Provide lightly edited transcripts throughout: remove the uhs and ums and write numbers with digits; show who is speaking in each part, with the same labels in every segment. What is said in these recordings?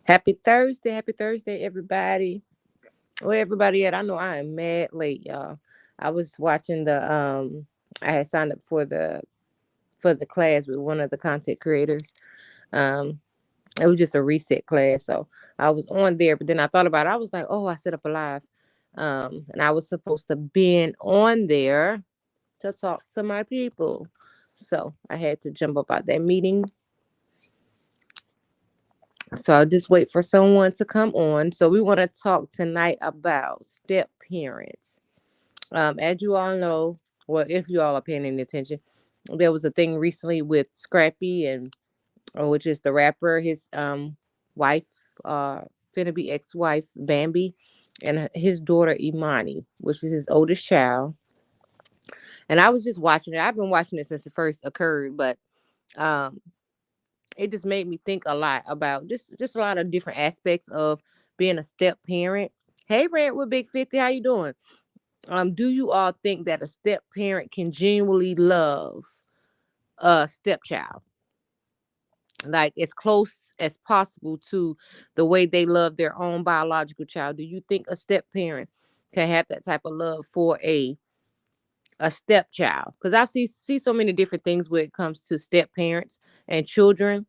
Speaker 1: Happy Thursday, everybody. Where everybody at? I know I am mad late, y'all. I was watching I had signed up for the class with one of the content creators. Um, it was just a reset class, so I was on there. But then I thought about it. I was like, oh, I set up a live, and I was supposed to be on there to talk to my people. So I had to jump up out that meeting. So I'll just wait for someone to come on. So we want to talk tonight about step parents. As you all know, well, if you all are paying any attention, there was a thing recently with Scrappy and which is the rapper, his wife, finna be ex-wife Bambi, and his daughter Imani, which is his oldest child. And I was just watching it. I've been watching it since it first occurred, but um it just made me think a lot about just a lot of different aspects of being a step parent. Hey, Rant with Big 50, how you doing? Do you all think that a step parent can genuinely love a stepchild, like as close as possible to the way they love their own biological child? Do you think a step parent can have that type of love for a stepchild? Because I see so many different things when it comes to step parents and children,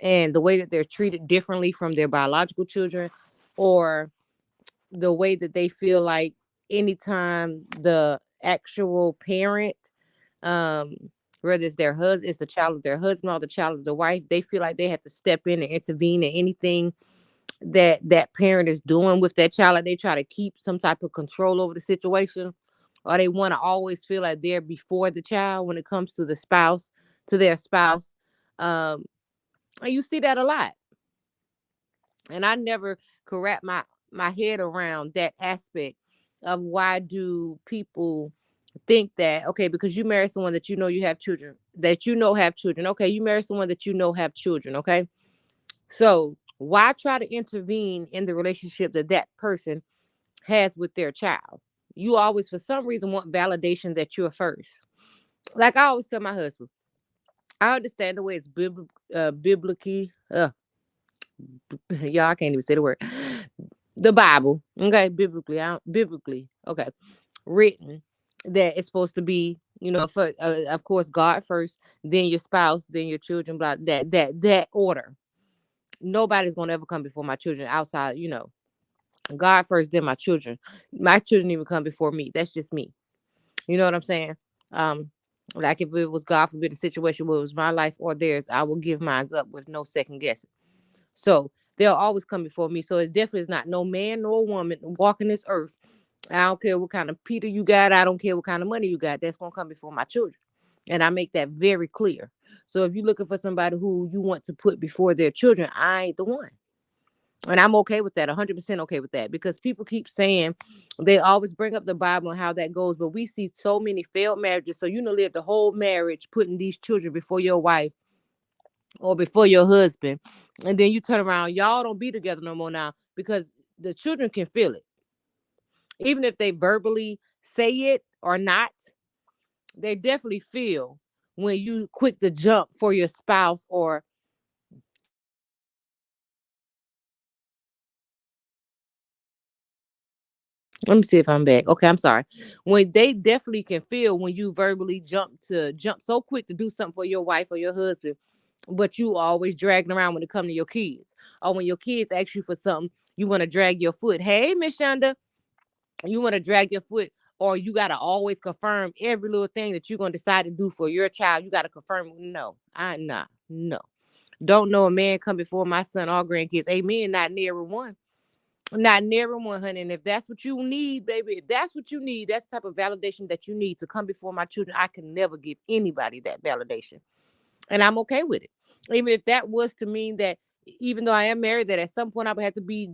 Speaker 1: and the way that they're treated differently from their biological children, or the way that they feel like anytime the actual parent, um whether it's their husband, it's the child of their husband or the child of the wife, they feel like they have to step in and intervene in anything that that parent is doing with that child. Like they try to keep some type of control over the situation, or they want to always feel like they're before the child when it comes to the spouse, to their spouse. um and you see that a lot, and I never could wrap my head around that aspect of why do people think that, okay, because you marry someone that you know you have children, that you know have children, okay, you marry someone that you know have children, okay, so why try to intervene in the relationship that that person has with their child? You always for some reason want validation that you're first. Like I always tell my husband, I understand the way it's biblically, y'all, I can't even say the word. The Bible, okay, biblically, biblically, okay, written, that it's supposed to be, for of course, God first, then your spouse, then your children, blah, that order. Nobody's gonna ever come before my children outside, God first, then my children. My children even come before me. That's just me. You know what I'm saying? Um, like if it was God forbid a situation where it was my life or theirs, I will give mine up with no second guessing. So they'll always come before me. So it definitely is not no man nor woman walking this earth. I don't care what kind of Peter you got. I don't care what kind of money you got. That's gonna come before my children. And I make that very clear. So if you're looking for somebody who you want to put before their children, I ain't the one. And I'm okay with that, 100% okay with that, because people keep saying, they always bring up the Bible and how that goes, but we see so many failed marriages. So live the whole marriage putting these children before your wife or before your husband, and then you turn around, y'all don't be together no more now, because the children can feel it, even if they verbally say it or not. They definitely feel when you quick to jump for your spouse, or let me see if I'm back. Okay, I'm sorry. When they definitely can feel when you verbally jump so quick to do something for your wife or your husband, but you always dragging around when it comes to your kids. Or when your kids ask you for something, you want to drag your foot. Hey, Miss Shonda, you want to drag your foot, or you got to always confirm every little thing that you're going to decide to do for your child. You got to confirm. No, no. Don't know a man come before my son or grandkids. Amen. Not near one. Not near one, honey. And if that's what you need, baby, if that's what you need, that's the type of validation that you need to come before my children. I can never give anybody that validation. And I'm okay with it. Even if that was to mean that, even though I am married, that at some point I would have to be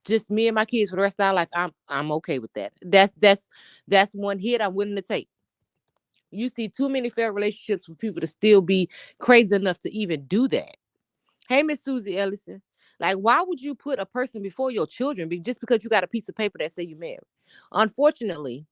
Speaker 1: just me and my kids for the rest of our life. I'm okay with that. That's one hit I'm willing to take. You see too many failed relationships for people to still be crazy enough to even do that. Hey, Miss Susie Ellison. Like, why would you put a person before your children just because you got a piece of paper that say you married? Unfortunately,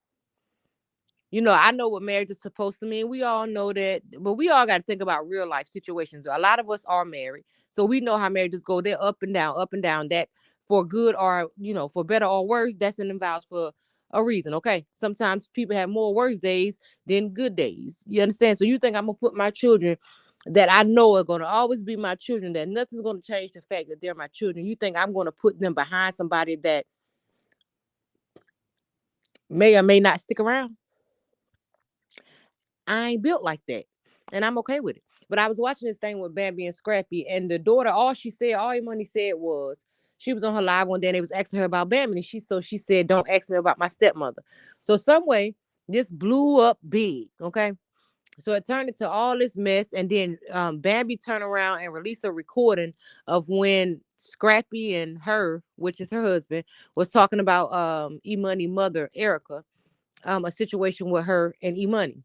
Speaker 1: I know what marriage is supposed to mean. We all know that, but we all got to think about real life situations. A lot of us are married, so we know how marriages go. They're up and down, up and down. That for good or for better or worse, that's an involves for a reason. Okay, sometimes people have more worse days than good days. You understand? So you think I'm gonna put my children that I know are gonna always be my children, that nothing's gonna change the fact that they're my children. You think I'm gonna put them behind somebody that may or may not stick around? I ain't built like that. And I'm okay with it. But I was watching this thing with Bambi and Scrappy, and the daughter, all Money said was, she was on her live one day and they was asking her about Bambi. And she said, "Don't ask me about my stepmother." So some way this blew up big. Okay. So it turned into all this mess. And then Bambi turned around and released a recording of when Scrappy and her, which is her husband, was talking about E Money mother, Erica, a situation with her and E Money.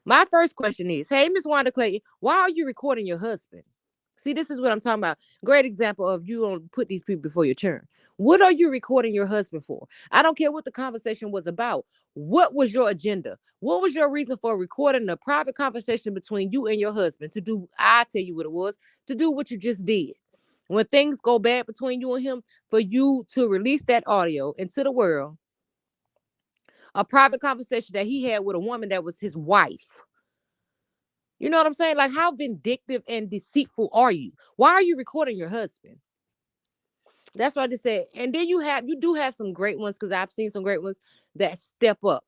Speaker 1: My first question is, hey, Miss Wanda Clayton, why are you recording your husband? See, this is what I'm talking about. Great example of you don't put these people before your turn. What are you recording your husband for? I don't care what the conversation was about. What was your agenda? What was your reason for recording a private conversation between you and your husband to do? I tell you what it was, to do what you just did. When things go bad between you and him, for you to release that audio into the world, a private conversation that he had with a woman that was his wife. You know what I'm saying? Like, how vindictive and deceitful are you? Why are you recording your husband? That's what I just said. And then you do have some great ones, because I've seen some great ones that step up.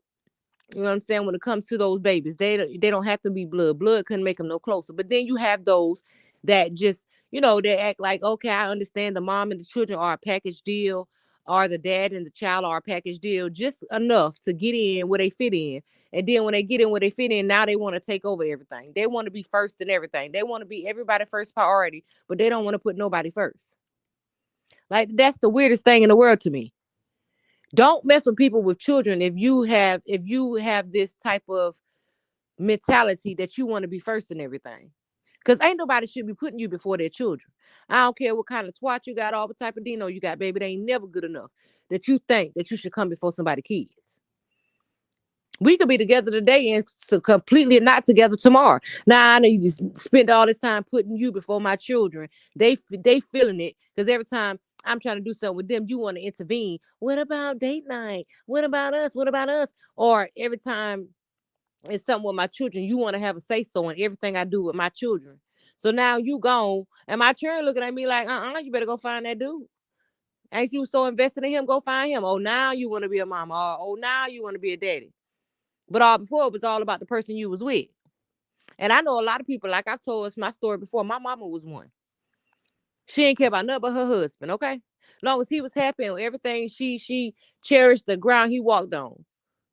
Speaker 1: You know what I'm saying? When it comes to those babies, they don't have to be blood. Blood couldn't make them no closer. But then you have those that just, they act like, okay, I understand the mom and the children are a package deal, or the dad and the child are a package deal, just enough to get in where they fit in. And then when they get in where they fit in, now they want to take over everything. They want to be first in everything. They want to be everybody first priority, but they don't want to put nobody first. Like, that's the weirdest thing in the world to me. Don't mess with people with children if you have this type of mentality that you want to be first in everything. Because ain't nobody should be putting you before their children. I don't care what kind of twat you got, all the type of Dino you got, baby. They ain't never good enough that you think that you should come before somebody's kids. We could be together today and so completely not together tomorrow. Now I know you just spent all this time putting you before my children. They feeling it because every time I'm trying to do something with them, you want to intervene. What about date night? What about us? What about us? Or every time it's something with my children, you want to have a say so in everything I do with my children. So now you gone, and my children looking at me like, you better go find that dude. Ain't you so invested in him? Go find him. Oh, now you want to be a mama. Oh, now you want to be a daddy. But all before it was all about the person you was with. And I know a lot of people, like I told us my story before, my mama was one. She didn't care about nothing but her husband, okay? As long as he was happy and everything, she cherished the ground he walked on.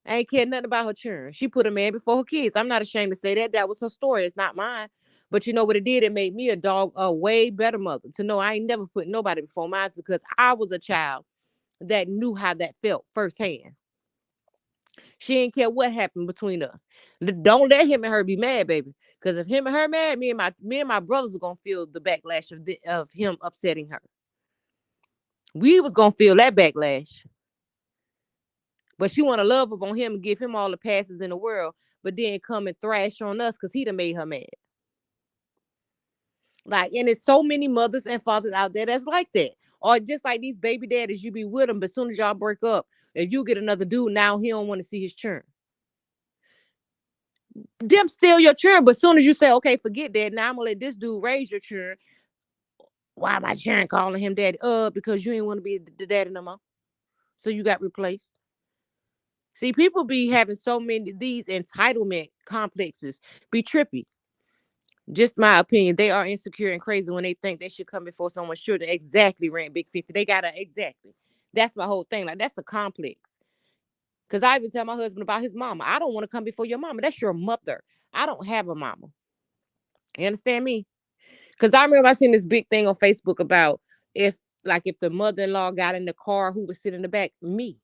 Speaker 1: I ain't cared nothing about her children. She put a man before her kids. I'm not ashamed to say that. That was her story. It's not mine. But you know what it did? It made me a way better mother, to know I ain't never put nobody before mine, because I was a child that knew how that felt firsthand. She didn't care what happened between us. Don't let him and her be mad, baby. Because if him and her mad, me and my brothers are gonna feel the backlash of him upsetting her. We was gonna feel that backlash. But she wanna love up on him and give him all the passes in the world, but then come and thrash on us because he done made her mad. Like, and it's so many mothers and fathers out there that's like that. Or just like these baby daddies, you be with them, but as soon as y'all break up, if you get another dude, now he don't want to see his children. Them still your children, but as soon as you say, okay, forget that, now I'm gonna let this dude raise your children. Why my children calling him daddy? Because you ain't want to be the daddy no more. So you got replaced. See, people be having so many these entitlement complexes, be trippy. Just my opinion. They are insecure and crazy when they think they should come before someone's children. Exactly, Rant Big 50. They gotta exactly. That's my whole thing. Like, that's a complex. Cause I even tell my husband about his mama. I don't want to come before your mama. That's your mother. I don't have a mama. You understand me? Cause I remember I seen this big thing on Facebook about if the mother-in-law got in the car, who was sitting in the back? Me.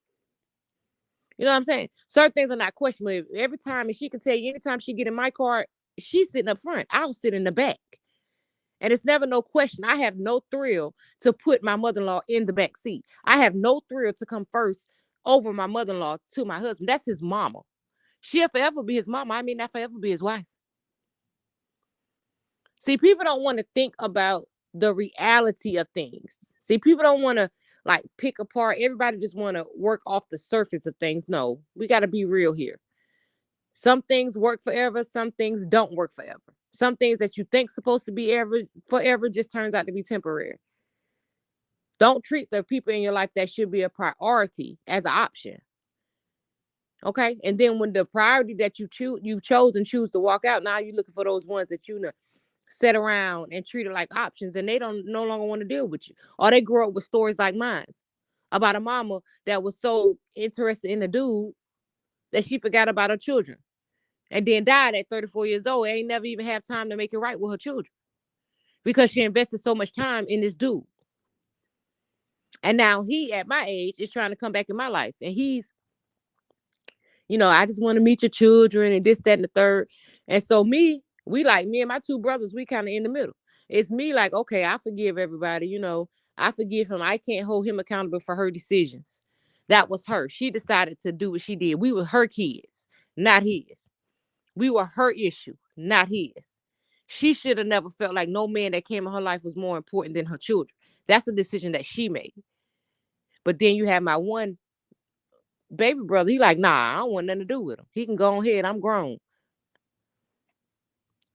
Speaker 1: You know what I'm saying? Certain things are not questionable. Every time, and she can tell you, anytime she get in my car, she's sitting up front. I'll sit in the back. And it's never no question. I have no thrill to put my mother-in-law in the back seat. I have no thrill to come first over my mother-in-law to my husband. That's his mama. She'll forever be his mama. I mean, not forever be his wife. See, people don't want to think about the reality of things. See, people don't want to like pick apart. Everybody just want to work off the surface of things. No, we got to be real here. Some things work forever. Some things don't work forever. Some things that you think supposed to be ever forever just turns out to be temporary. Don't treat the people in your life that should be a priority as an option. Okay. And then when the priority that you've chosen choose to walk out, now you're looking for those ones that you know sit around and treat it like options, and they don't no longer want to deal with you. Or they grow up with stories like mine about a mama that was so interested in the dude that she forgot about her children and then died at 34 years old. Ain't never even have time to make it right with her children because she invested so much time in this dude. And now he, at my age, is trying to come back in my life. And he's, I just want to meet your children and this, that, and the third. And so me and my two brothers, we kind of in the middle. It's me like, okay, I forgive everybody. I forgive him. I can't hold him accountable for her decisions. That was her. She decided to do what she did. We were her kids, not his. We were her issue, not his. She should have never felt like no man that came in her life was more important than her children. That's a decision that she made. But then you have my one baby brother. He like, nah, I don't want nothing to do with him. He can go ahead. I'm grown.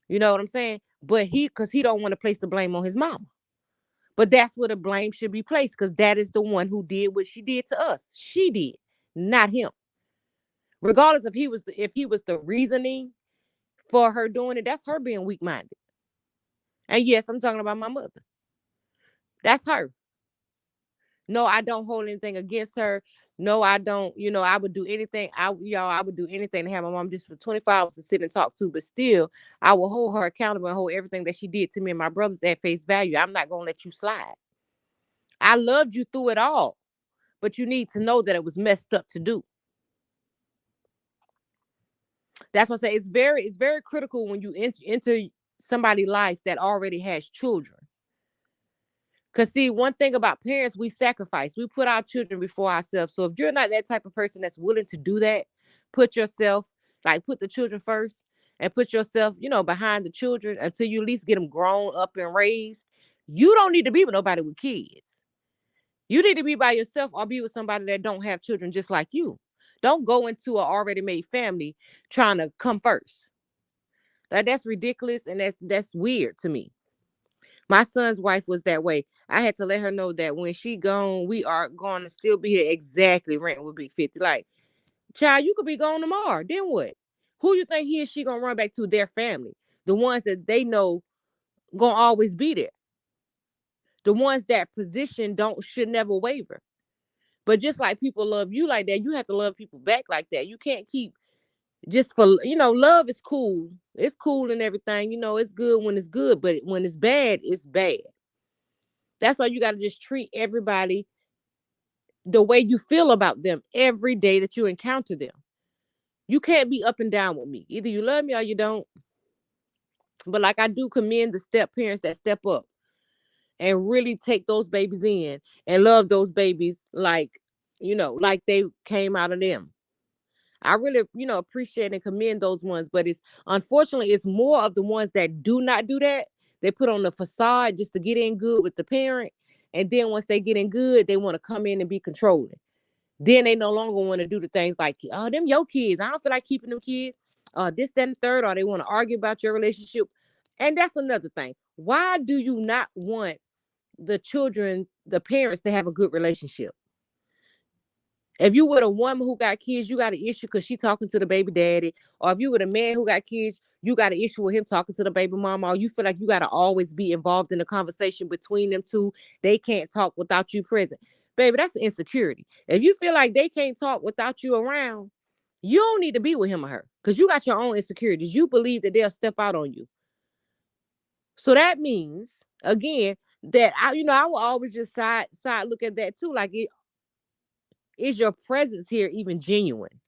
Speaker 1: You know what I'm saying? But because he don't want to place the blame on his mama. But that's where the blame should be placed, because that is the one who did what she did to us. She did, not him. Regardless if he was the reasoning for her doing it, that's her being weak minded. And yes, I'm talking about my mother. That's her. No, I don't hold anything against her. No, I don't. I would do anything. I would do anything to have my mom just for 24 hours to sit and talk to. But still, I will hold her accountable and hold everything that she did to me and my brothers at face value. I'm not gonna let you slide. I loved you through it all, but you need to know that it was messed up to do. That's what I say. It's very critical when you enter somebody's life that already has children. Because, see, one thing about parents, we sacrifice. We put our children before ourselves. So if you're not that type of person that's willing to do that, put the children first and put yourself, behind the children until you at least get them grown up and raised. You don't need to be with nobody with kids. You need to be by yourself or be with somebody that don't have children just like you. Don't go into an already made family trying to come first. That's ridiculous, and that's weird to me. My son's wife was that way. I had to let her know that when she gone, we are going to still be here. Exactly, rent will be 50. Like, child, you could be gone tomorrow. Then what? Who you think he and she gonna run back to? Their family, the ones that they know gonna always be there, the ones that position don't should never waver. But just like people love you like that, you have to love people back like that. You can't keep just for love is cool. It's cool and everything. It's good when it's good, but when it's bad, it's bad. That's why you got to just treat everybody the way you feel about them every day that you encounter them. You can't be up and down with me. Either you love me or you don't. But like, I do commend the step parents that step up and really take those babies in and love those babies like they came out of them. I really, appreciate and commend those ones. But unfortunately, it's more of the ones that do not do that. They put on the facade just to get in good with the parent. And then once they get in good, they want to come in and be controlling. Then they no longer want to do the things like, oh, them your kids. I don't feel like keeping them kids. This, that, and the third. Or they want to argue about your relationship. And that's another thing. Why do you not want the parents, to have a good relationship? If you with a woman who got kids, you got an issue because she talking to the baby daddy. Or if you with a man who got kids, you got an issue with him talking to the baby mama. Or you feel like you got to always be involved in the conversation between them two. They can't talk without you present. Baby, that's insecurity. If you feel like they can't talk without you around, you don't need to be with him or her, because you got your own insecurities. You believe that they'll step out on you. So that means, again, that I will always just side look at that too. Like, is your presence here even genuine?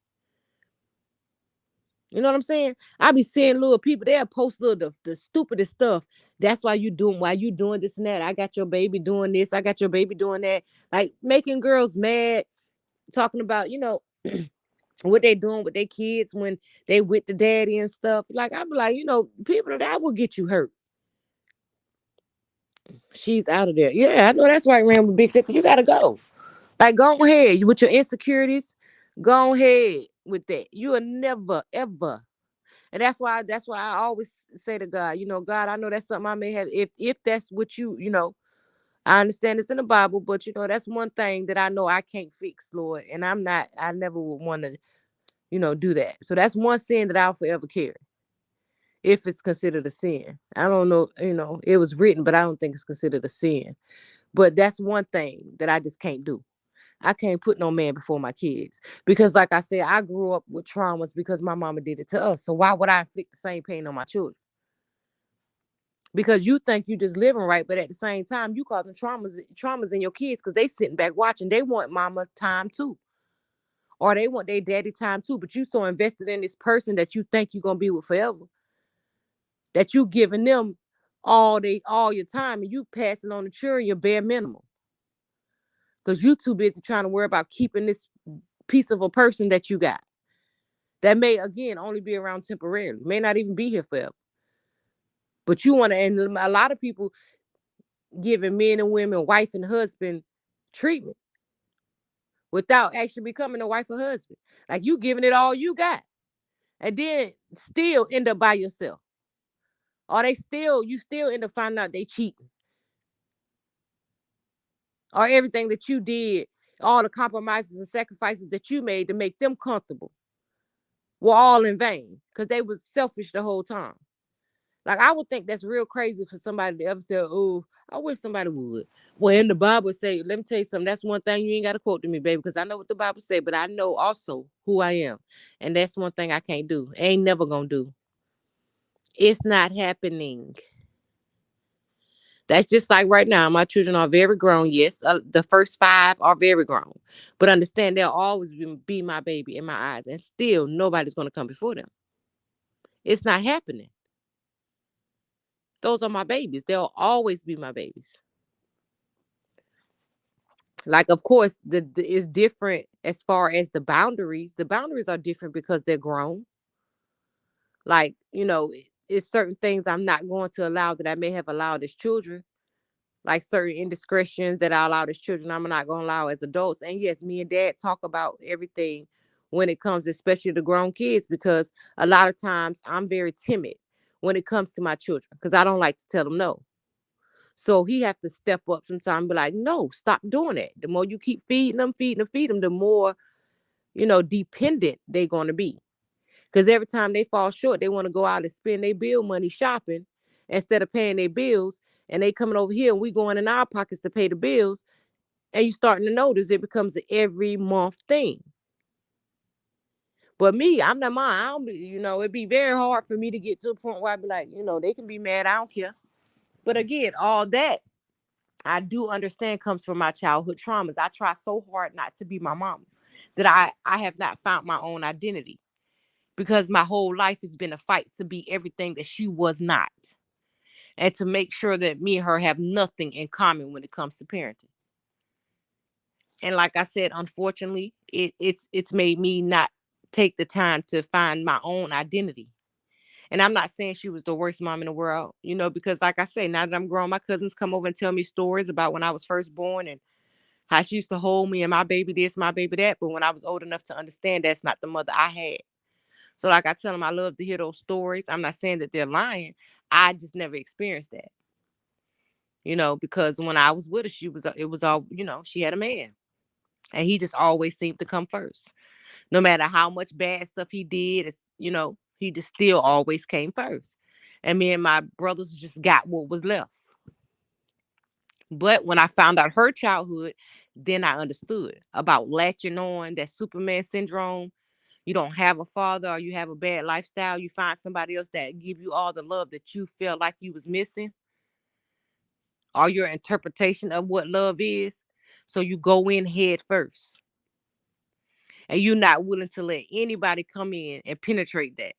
Speaker 1: You know what I'm saying? I be seeing little people, they'll post the stupidest stuff. That's why you doing this and that. I got your baby doing this. I got your baby doing that. Like, making girls mad, talking about, what they doing with their kids when they with the daddy and stuff. Like I'm like, people that will get you hurt. She's out of there. Yeah, I know that's right, man. With Big 50, you gotta go. Like, go ahead. You with your insecurities, go ahead with that. You will never ever. And that's why I always say to God, God, I know that's something I may have. If that's what I understand it's in the Bible, but that's one thing that I know I can't fix, Lord. And I never would want to, do that. So that's one sin that I'll forever carry. If it's considered a sin. I don't know, it was written, but I don't think it's considered a sin. But that's one thing that I just can't do. I can't put no man before my kids. Because like I said, I grew up with traumas because my mama did it to us. So why would I inflict the same pain on my children? Because you think you just living right, but at the same time, you causing traumas in your kids because they sitting back watching. They want mama time too. Or they want their daddy time too. But you so invested in this person that you think you're gonna be with forever. That you giving them all your time and you passing on the children your bare minimum. Because you too busy trying to worry about keeping this piece of a person that you got. That may again only be around temporarily, may not even be here forever. But you want to, and a lot of people giving men and women, wife and husband treatment without actually becoming a wife or husband. Like you giving it all you got. And then still end up by yourself. Or you still end up finding out they cheating. Or everything that you did, all the compromises and sacrifices that you made to make them comfortable were all in vain. Because they was selfish the whole time. Like I would think that's real crazy for somebody to ever say, "Oh, I wish somebody would." Well, in the Bible say, let me tell you something. That's one thing you ain't got to quote to me, baby, because I know what the Bible say, but I know also who I am, and that's one thing I can't do. Ain't never gonna do. It's not happening. That's just like right now. My children are very grown. Yes, the first five are very grown, but understand they'll always be my baby in my eyes, and still nobody's gonna come before them. It's not happening. Those are my babies. They'll always be my babies. Like, of course, the is different as far as the boundaries. The boundaries are different because they're grown. Like, it's certain things I'm not going to allow that I may have allowed as children. Like certain indiscretions that I allowed as children, I'm not going to allow as adults. And yes, me and dad talk about everything when it comes, especially to grown kids, because a lot of times I'm very timid when it comes to my children because I don't like to tell them no. So he have to step up sometimes and be like, no, stop doing it. The more you keep feeding them, the more, dependent they're going to be. Because every time they fall short, they want to go out and spend their bill money shopping instead of paying their bills. And they coming over here and we going in our pockets to pay the bills. And you starting to notice it becomes an every month thing. But me, I'm not mine. I don't be, it'd be very hard for me to get to a point where I'd be like, they can be mad. I don't care. But again, all that I do understand comes from my childhood traumas. I try so hard not to be my mom that I have not found my own identity because my whole life has been a fight to be everything that she was not and to make sure that me and her have nothing in common when it comes to parenting. And like I said, unfortunately, it's made me not take the time to find my own identity. And I'm not saying she was the worst mom in the world, because like I say, now that I'm grown, my cousins come over and tell me stories about when I was first born and how she used to hold me and my baby this, my baby that. But when I was old enough to understand that's not the mother I had. So like I tell them, I love to hear those stories. I'm not saying that they're lying. I just never experienced that, because when I was with her, it was all, she had a man and he just always seemed to come first. No matter how much bad stuff he did, he just still always came first. And me and my brothers just got what was left. But when I found out her childhood, then I understood about latching on that Superman syndrome. You don't have a father or you have a bad lifestyle. You find somebody else that give you all the love that you felt like you was missing or your interpretation of what love is. So you go in head first and you're not willing to let anybody come in and penetrate that.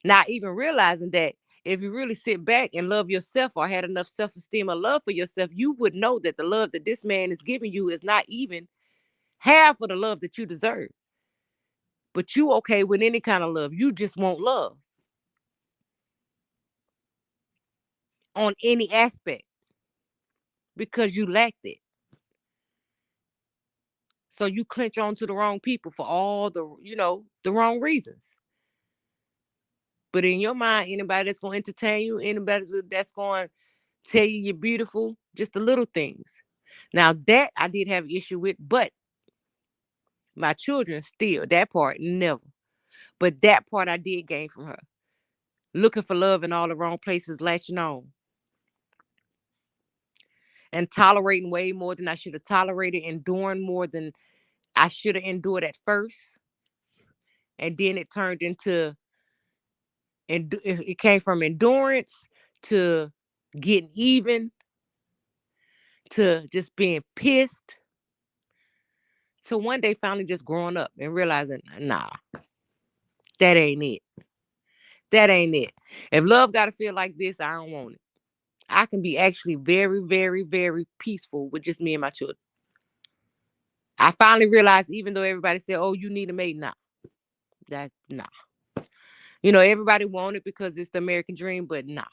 Speaker 1: Not even realizing that if you really sit back and love yourself or had enough self-esteem or love for yourself, you would know that the love that this man is giving you is not even half of the love that you deserve. But you okay with any kind of love. You just want love on any aspect because you lacked it. So you clench on to the wrong people for all the wrong reasons. But in your mind, anybody that's going to entertain you, anybody that's going to tell you you're beautiful, just the little things. Now that I did have an issue with, but my children still, that part, never. But that part I did gain from her. Looking for love in all the wrong places, latching on. And tolerating way more than I should have tolerated, enduring more than I should have endured at first. And then it turned into, and it came from endurance to getting even to just being pissed to one day finally just growing up and realizing, nah, that ain't it. That ain't it. If love got to feel like this, I don't want it. I can be actually very, very, very peaceful with just me and my children. I finally realized, even though everybody said, "Oh, you need a mate," nah, that's nah. Everybody want it because it's the American dream, but nah.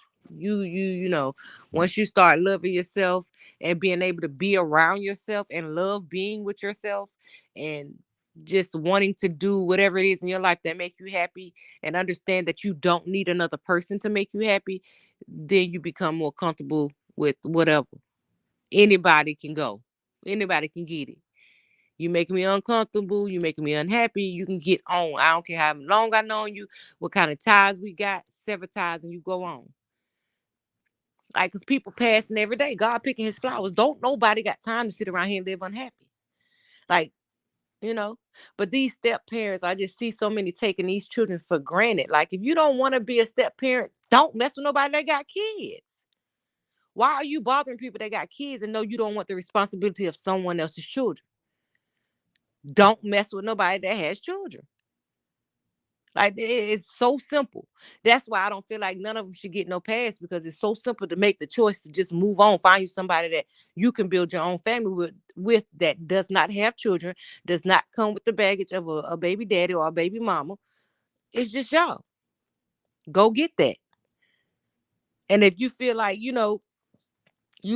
Speaker 1: Once you start loving yourself and being able to be around yourself and love being with yourself and just wanting to do whatever it is in your life that make you happy and understand that you don't need another person to make you happy, then you become more comfortable with whatever. Anybody can go. Anybody can get it. You making me uncomfortable. You making me unhappy. You can get on. I don't care how long I known you, what kind of ties we got, sever ties, and you go on. Like, cause people passing every day. God picking his flowers. Don't nobody got time to sit around here and live unhappy. Like, you know. But these step parents, I just see so many taking these children for granted. Like, if you don't want to be a step parent, don't mess with nobody that got kids. Why are you bothering people that got kids and know you don't want the responsibility of someone else's children? Don't mess with nobody that has children. Like, it's so simple. That's why I don't feel like none of them should get no pass, because it's so simple to make the choice to just move on, find you somebody that you can build your own family with that does not have children, does not come with the baggage of a baby daddy or a baby mama. It's just y'all. Go get that. And if you feel like, you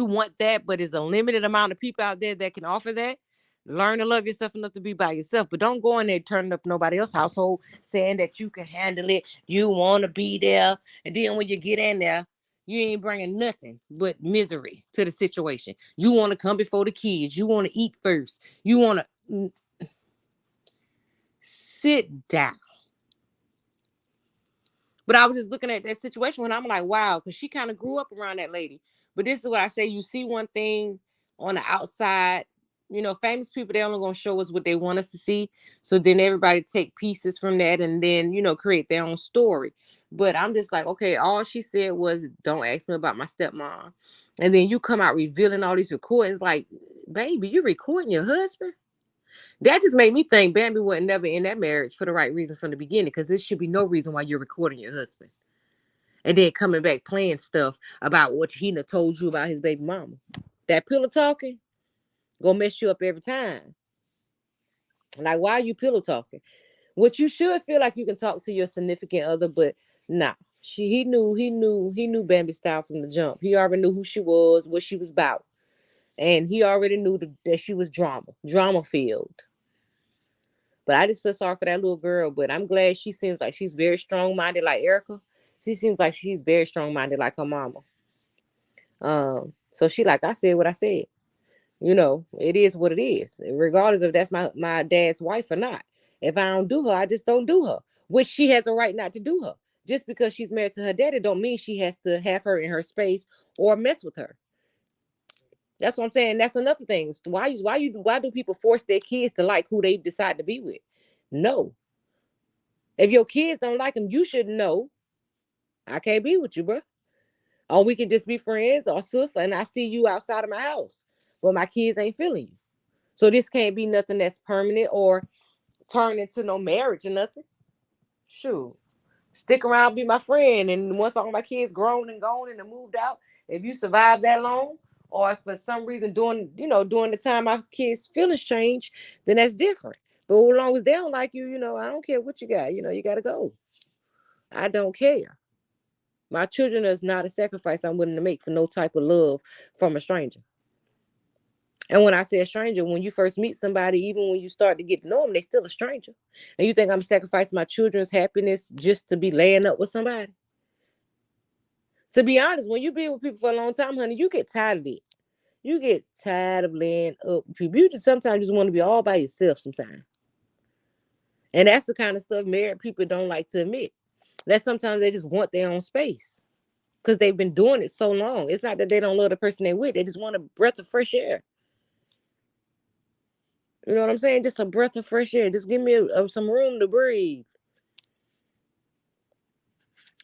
Speaker 1: want that, but there's a limited amount of people out there that can offer that. Learn to love yourself enough to be by yourself, but don't go in there turning up nobody else's household saying that you can handle it. You want to be there, and then when you get in there, you ain't bringing nothing but misery to the situation. You want to come before the kids. You want to eat first. You want to sit down. But I was just looking at that situation when I'm like, wow, because she kind of grew up around that lady. But this is what I say: you see one thing on the outside. Famous people, they only gonna show us what they want us to see. So then everybody take pieces from that and then, create their own story. But I'm just like, okay, all she said was, don't ask me about my stepmom. And then you come out revealing all these recordings, like, baby, you recording your husband? That just made me think Bambi wasn't never in that marriage for the right reasons from the beginning, because there should be no reason why you're recording your husband. And then coming back playing stuff about what he told you about his baby mama. That pillow talking gonna mess you up every time. Like, why are you pillow talking? What you should feel like you can talk to your significant other, but nah. He knew Bambi style from the jump. He already knew who she was, what she was about. And he already knew that she was drama filled. But I just feel sorry for that little girl. But I'm glad she seems like she's very strong minded, like Erica. She seems like she's very strong minded, like her mama. So she, like I said what I said. It is what it is, regardless if that's my dad's wife or not. If I don't do her, I just don't do her. Which she has a right not to do her. Just because she's married to her daddy, don't mean she has to have her in her space or mess with her. That's what I'm saying. That's another thing. Why do people force their kids to like who they decide to be with? No. If your kids don't like them, you should know. I can't be with you, bro. Or we can just be friends or sister, and I see you outside of my house, but my kids ain't feeling you. So this can't be nothing that's permanent or turn into no marriage or nothing. Sure. Stick around, be my friend, and once all my kids grown and gone and moved out, if you survive that long, or if for some reason during the time my kids' feelings change, then that's different. But as long as they don't like you, I don't care what you got. You got to go. I don't care. My children is not a sacrifice I'm willing to make for no type of love from a stranger. And when I say a stranger, when you first meet somebody, even when you start to get to know them, they still a stranger. And you think I'm sacrificing my children's happiness just to be laying up with somebody? To be honest, when you be with people for a long time, honey, you get tired of it. You get tired of laying up with people. You just sometimes just want to be all by yourself sometimes. And that's the kind of stuff married people don't like to admit. That sometimes they just want their own space because they've been doing it so long. It's not that they don't love the person they're with. They just want a breath of fresh air. You know what I'm saying? Just a breath of fresh air. Just give me some room to breathe.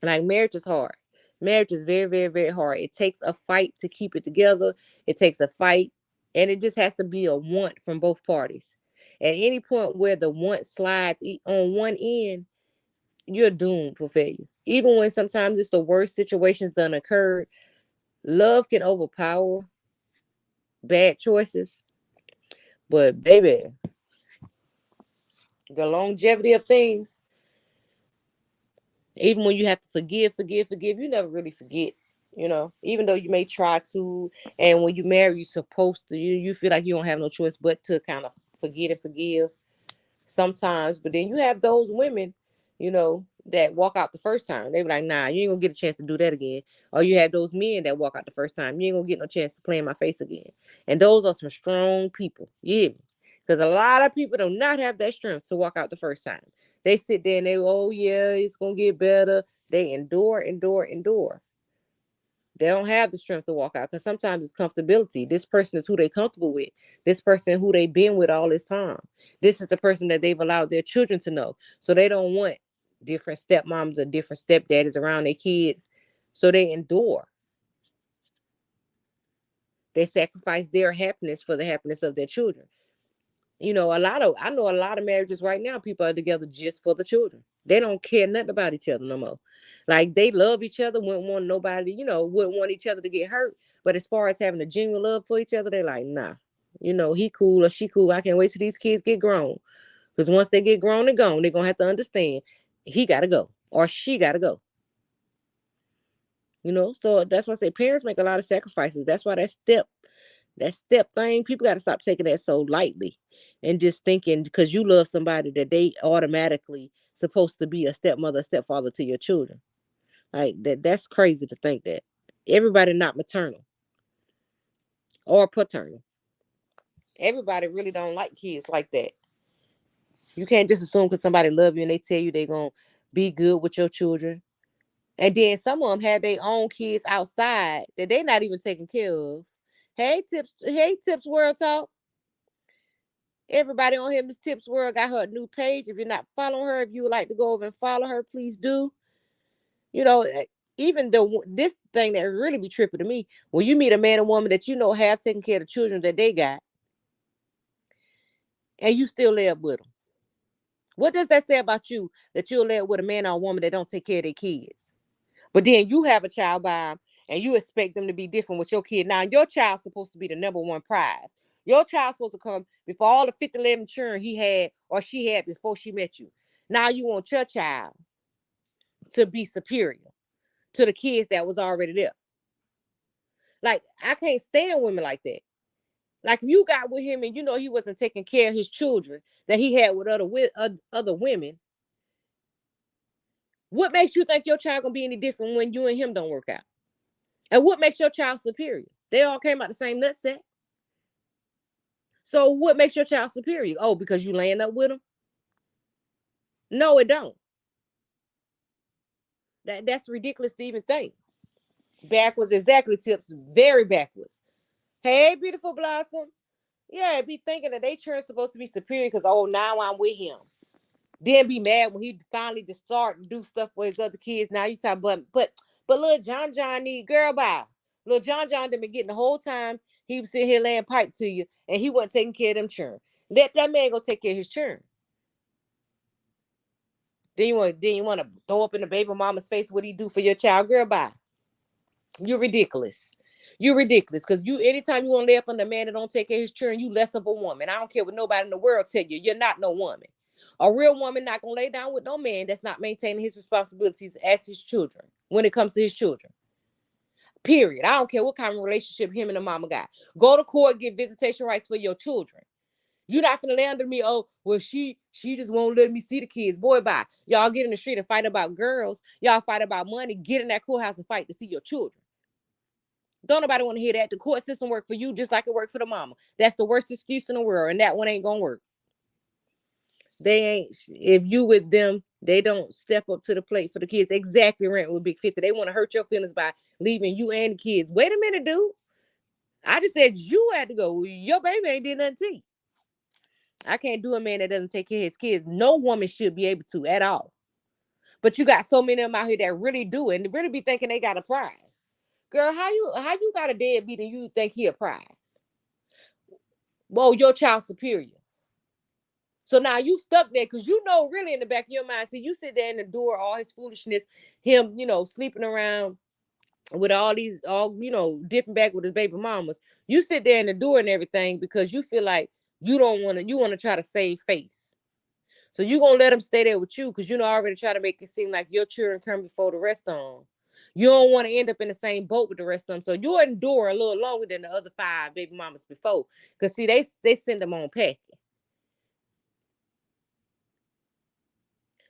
Speaker 1: Like marriage is hard. Marriage is very, very, very hard. It takes a fight to keep it together. It takes a fight, and it just has to be a want from both parties. At any point where the want slides on one end, you're doomed for failure. Even when sometimes it's the worst situations done occurred, love can overpower bad choices. But baby, the longevity of things, even when you have to forgive, you never really forget. Even though you may try to, and when you marry, you're supposed to, you feel like you don't have no choice but to kind of forget and forgive sometimes. But then you have those women, that walk out the first time. They be like, nah, you ain't gonna get a chance to do that again. Or you have those men that walk out the first time. You ain't gonna get no chance to play in my face again. And those are some strong people. You hear me? Because a lot of people do not have that strength to walk out the first time. They sit there and they, oh yeah, it's gonna get better. They endure, endure, endure. They don't have the strength to walk out because sometimes it's comfortability. This person is who they comfortable with. This person who they've been with all this time. This is the person that they've allowed their children to know. So they don't want different stepmoms or different stepdaddies around their kids. So they endure. They sacrifice their happiness for the happiness of their children. I know a lot of marriages right now, people are together just for the children. They don't care nothing about each other no more. Like they love each other, wouldn't want nobody, wouldn't want each other to get hurt. But as far as having a genuine love for each other, they're like, nah, he cool or she cool. I can't wait till these kids get grown. Because once they get grown and gone, they're gonna have to understand he gotta go or she gotta go. So that's why I say parents make a lot of sacrifices. That's why that step thing, people got to stop taking that so lightly and just thinking because you love somebody that they automatically supposed to be a stepmother, stepfather to your children. Like that's crazy to think that. Everybody not maternal or paternal. Everybody really don't like kids like that. You can't just assume because somebody love you and they tell you they gonna be good with your children. And then some of them have their own kids outside that they not even taking care of. Hey Tips World Talk. Everybody on here, Miss Tips World, got her a new page. If you're not following her, if you would like to go over and follow her, please do. You know, even though this thing that really be tripping to me, when you meet a man and woman that have taken care of the children that they got, and you still live with them, what does that say about you that you'll live with a man or a woman that don't take care of their kids? But then you have a child by them and you expect them to be different with your kid. Now your child's supposed to be the number one prize. Your child's supposed to come before all the 50-11 children he had or she had before she met you. Now you want your child to be superior to the kids that was already there. Like I can't stand women like that. Like if you got with him and he wasn't taking care of his children that he had with other women, what makes you think your child gonna be any different when you and him don't work out? And what makes your child superior? They all came out the same nutsack. So what makes your child superior? Oh, because you laying up with them? No, it don't. That's ridiculous to even think. Backwards, exactly, Tips. Very backwards. Hey, beautiful Blossom. Yeah, be thinking that they children supposed to be superior because now I'm with him. Then be mad when he finally just start to do stuff for his other kids. Now you talk, but little John need girl bye. Little John done been getting the whole time he was sitting here laying pipe to you, and he wasn't taking care of them children. Let that man go take care of his children. Then you want to throw up in the baby mama's face what he do for your child, girl bye. You're ridiculous. You're ridiculous because you anytime you want to lay up on the man that don't take care of his children, you less of a woman. I don't care what nobody in the world tell you. You're not no woman. A real woman not gonna lay down with no man that's not maintaining his responsibilities as his children when it comes to his children. Period. I don't care what kind of relationship him and the mama got. Go to court, get visitation rights for your children. You're not gonna lay under me. Oh, well, she just won't let me see the kids. Boy, bye. Y'all get in the street and fight about girls. Y'all fight about money. Get in that courthouse and fight to see your children. Don't nobody want to hear that. The court system work for you just like it worked for the mama. That's the worst excuse in the world, and that one ain't gonna work. They ain't. If you with them, they don't step up to the plate for the kids. Exactly, rent with Big 50. They want to hurt your feelings by leaving you and the kids. Wait a minute, dude. I just said you had to go. Your baby ain't did nothing to you. I can't do a man that doesn't take care of his kids. No woman should be able to at all. But you got so many of them out here that really do it and really be thinking they got a prize. Girl, how you got a deadbeat and you think he a prize? Whoa, your child superior. So now you stuck there because you know really in the back of your mind. See, you sit there and endure all his foolishness, him, sleeping around with all these, all dipping back with his baby mamas. You sit there and endure and everything because you feel like you want to try to save face. So you gonna let him stay there with you because already try to make it seem like your children come before the rest of them. You don't want to end up in the same boat with the rest of them. So you endure a little longer than the other 5 baby mamas before. Cause see, they send them on packing.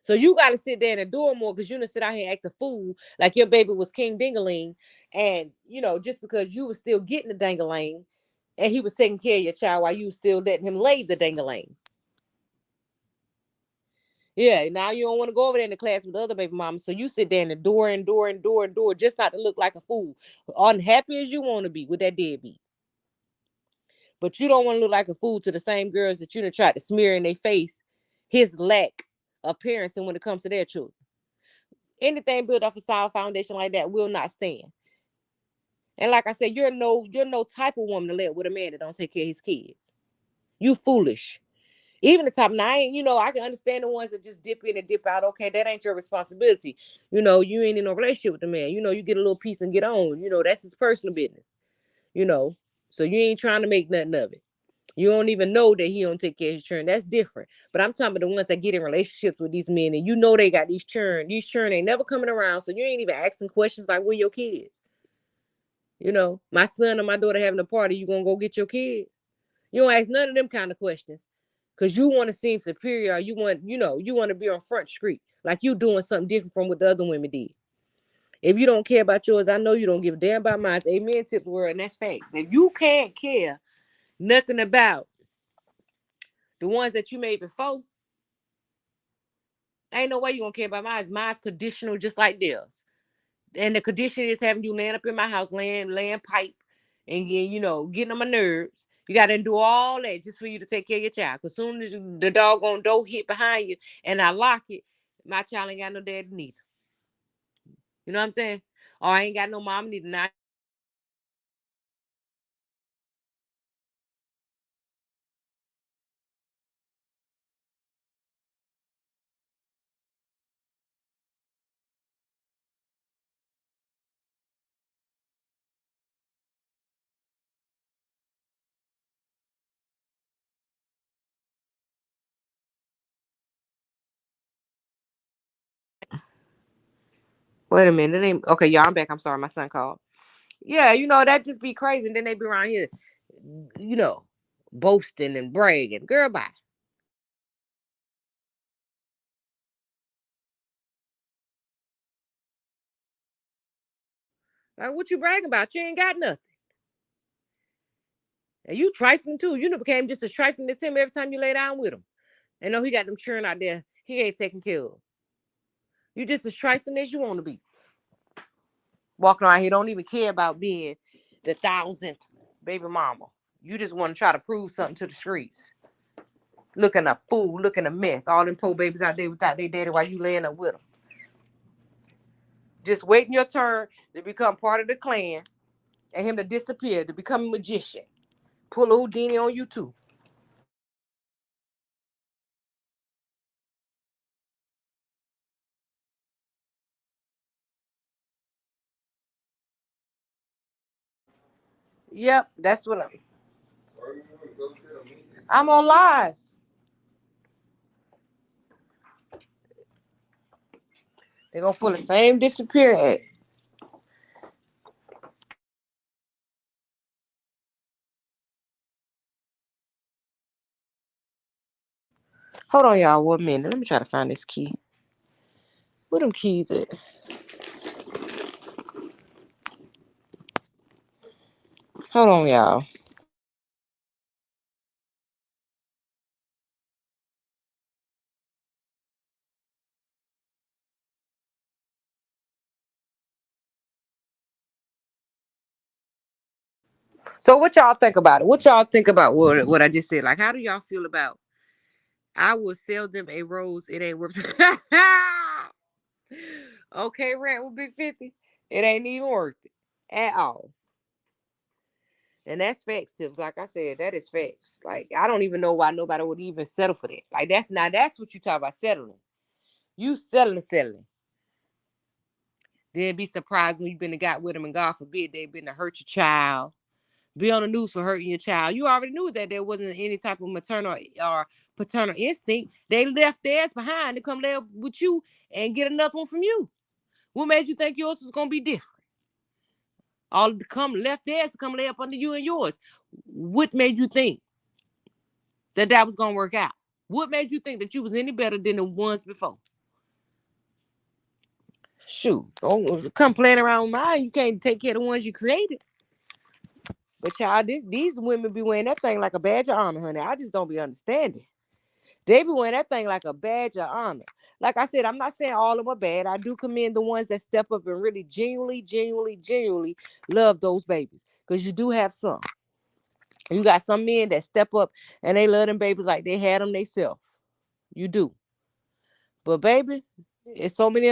Speaker 1: So you got to sit there and endure more because you done sit out here and act a fool like your baby was King Dingaling. And, just because you was still getting the dangaling and he was taking care of your child while you was still letting him lay the dangaling. Yeah, now you don't want to go over there in the class with the other baby mamas. So you sit there and endure, just not to look like a fool. Unhappy as you want to be with that deadbeat. But you don't want to look like a fool to the same girls that you done tried to smear in their face his lack of parenting when it comes to their children. Anything built off a solid foundation like that will not stand. And like I said, you're no type of woman to let with a man that don't take care of his kids. You foolish. Even the top nine, I can understand the ones that just dip in and dip out. Okay, that ain't your responsibility. You ain't in no relationship with the man. You get a little piece and get on. That's his personal business. You know, so you ain't trying to make nothing of it. You don't even know that he don't take care of his children. That's different. But I'm talking about the ones that get in relationships with these men and they got these children. These children ain't never coming around. So you ain't even asking questions like, where your kids? My son or my daughter having a party, you gonna go get your kids? You don't ask none of them kind of questions. Cause you want to seem superior. You want to be on Front Street. Like you doing something different from what the other women did. If you don't care about yours, I know you don't give a damn about mine. Amen to the word, and that's facts. If you can't care nothing about the ones that you made before, ain't no way you gonna care about mine. Mine's conditional just like theirs. And the condition is having you laying up in my house, laying pipe, and getting on my nerves. You got to do all that just for you to take care of your child. Because soon as the doggone door hit behind you and I lock it, my child ain't got no daddy neither. You know what I'm saying? Or I ain't got no mom neither. Now wait a minute. It ain't, okay, y'all, I'm back. I'm sorry. My son called. Yeah, that just be crazy. And then they be around here, you know, boasting and bragging. Girl, bye. Like, what you bragging about? You ain't got nothing. And you trifling too. You became just as trifling as him every time you lay down with him. And know he got them children out there he ain't taking care of. You just as trifling as you want to be. Walking around here don't even care about being the 1,000th baby mama. You just want to try to prove something to the streets. Looking a fool, looking a mess. All them poor babies out there without their daddy while you laying up with them. Just waiting your turn to become part of the clan and him to disappear, to become a magician. Pull a Houdini on you too. Yep, that's what I'm on live. They're gonna pull the same disappear act. Hold on, y'all, 1 minute. Let me try to find this key. Where them keys at? Hold on, y'all. So what y'all think about it? What y'all think about what I just said? Like, how do y'all feel about I will sell them a rose. It ain't worth okay, rent with Big 50. It ain't even worth it at all. And that's facts, Tips. Like I said, that is facts. Like, I don't even know why nobody would even settle for that. Like, that's what you talk about settling. You settling. Then be surprised when you've been and got with them, and God forbid they've been to hurt your child. Be on the news for hurting your child. You already knew that there wasn't any type of maternal or paternal instinct. They left theirs behind to come live with you and get another one from you. What made you think yours was gonna be different? All to come left theirs to come lay up under you and yours. What made you think that was gonna work out? What made you think that you was any better than the ones before? Shoot, don't come playing around with mine. You can't take care of the ones you created. But y'all, these women be wearing that thing like a badge of honor, honey. I just don't be understanding. They be wearing that thing like a badge of honor. Like I said, I'm not saying all of them are bad. I do commend the ones that step up and really genuinely love those babies. Because you do have some. You got some men that step up and they love them babies like they had them themselves. You do. But baby, it's so many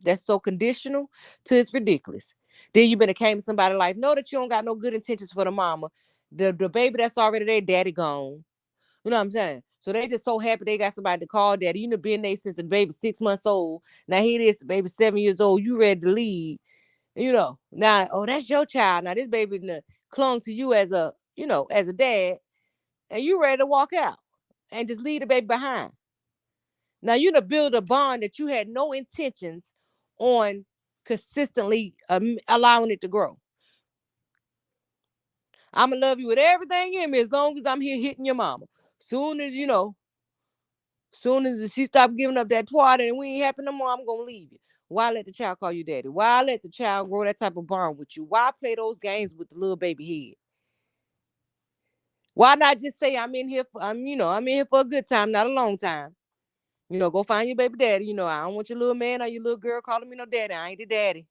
Speaker 1: that's so conditional to it's ridiculous. Then you better came to somebody like, know that you don't got no good intentions for the mama. The baby that's already there, daddy gone. You know what I'm saying? So they just so happy they got somebody to call daddy. You know, been there since the baby 6 months old. Now here it is, the baby 7 years old. You ready to leave? You know, now, oh, that's your child. Now this baby clung to you as a, as a dad, and you ready to walk out and just leave the baby behind. Now you to build a bond that you had no intentions on consistently allowing it to grow. I'm gonna love you with everything in me as long as I'm here hitting your mama. Soon as soon as she stop giving up that twaddle and we ain't happy no more, I'm gonna leave you. Why let the child call you daddy? Why let the child grow that type of bond with you? Why play those games with the little baby head? Why not just say I'm in here for I'm in here for a good time, not a long time. Go find your baby daddy. I don't want your little man or your little girl calling me no daddy. I ain't the daddy.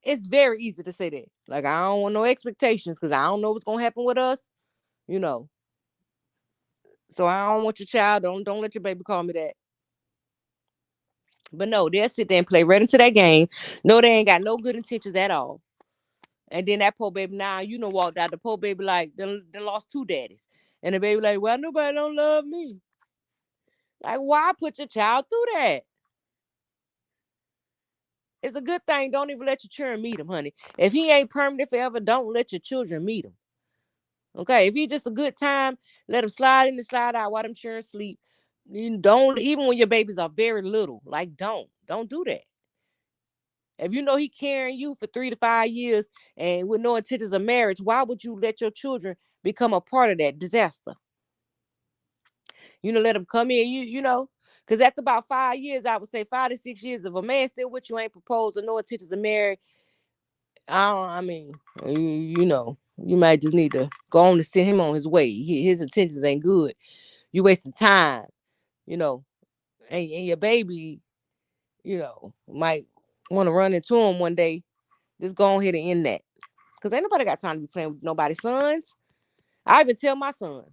Speaker 1: It's very easy to say that. Like, I don't want no expectations because I don't know what's gonna happen with us, you know. So I don't want your child. Don't let your baby call me that. But no, they'll sit there and play right into that game. No, they ain't got no good intentions at all. And then that poor baby now, walked out. The poor baby like then lost two daddies. And the baby like, well, nobody don't love me. Like, why put your child through that? It's a good thing. Don't even let your children meet him, honey. If he ain't permanent forever, don't let your children meet him. Okay, if he just a good time, let him slide in and slide out while them children sleep. You don't, even when your babies are very little. Like, don't do that. If you know he carrying you for 3 to 5 years and with no intentions of marriage, why would you let your children become a part of that disaster? Let them come in. Because after about 5 years, I would say 5 to 6 years, if a man still with you ain't proposed or no intentions of marriage, I mean, you might just need to go on to send him on his way. His intentions ain't good. You wasting time, you know, and your baby, might want to run into him one day. Just go ahead and end that. Because ain't nobody got time to be playing with nobody's sons. I even tell my sons,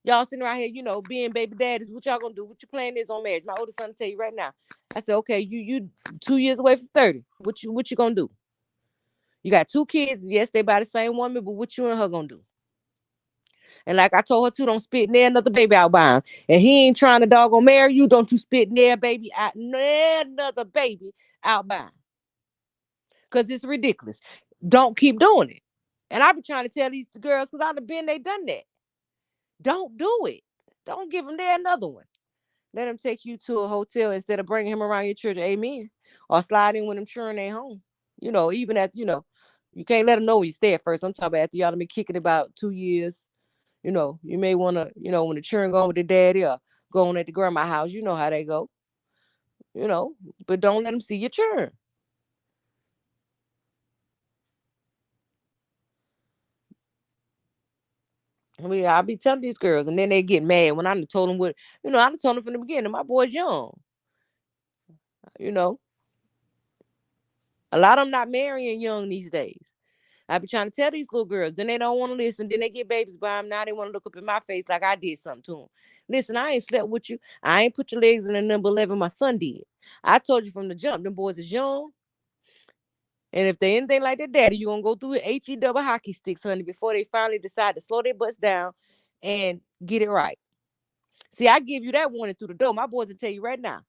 Speaker 1: y'all sitting around here, being baby daddies, what y'all gonna do? What your plan is on marriage? My oldest son tell you right now. I said, okay, you 2 years away from 30. What you gonna do? You got two kids. Yes, they by the same woman, but what you and her gonna do? And like I told her too, don't spit near another baby out by him. And he ain't trying to doggone marry you. Don't you spit near baby out near another baby out by him. Because it's ridiculous. Don't keep doing it. And I be trying to tell these girls, because I've been they done that. Don't do it. Don't give them there another one. Let him take you to a hotel instead of bringing him around your children. Amen. Or slide in with them children at home. Even at, you can't let them know when you stay at first. I'm talking about after y'all been kicking about 2 years. You may want to, when the children go on with their daddy or going at the grandma house, you know how they go, you know, but don't let them see your children. I mean, I'll be telling these girls, and then they get mad when I done told them I done told them from the beginning, my boy's young, you know. A lot of them not marrying young these days. I be trying to tell these little girls, then they don't want to listen. Then they get babies by them. Now they want to look up in my face like I did something to them. Listen, I ain't slept with you. I ain't put your legs in the number 11. My son did. I told you from the jump, them boys is young. And if they anything like their daddy, you going to go through HE double hockey sticks, honey, before they finally decide to slow their butts down and get it right. See, I give you that warning through the door. My boys will tell you right now.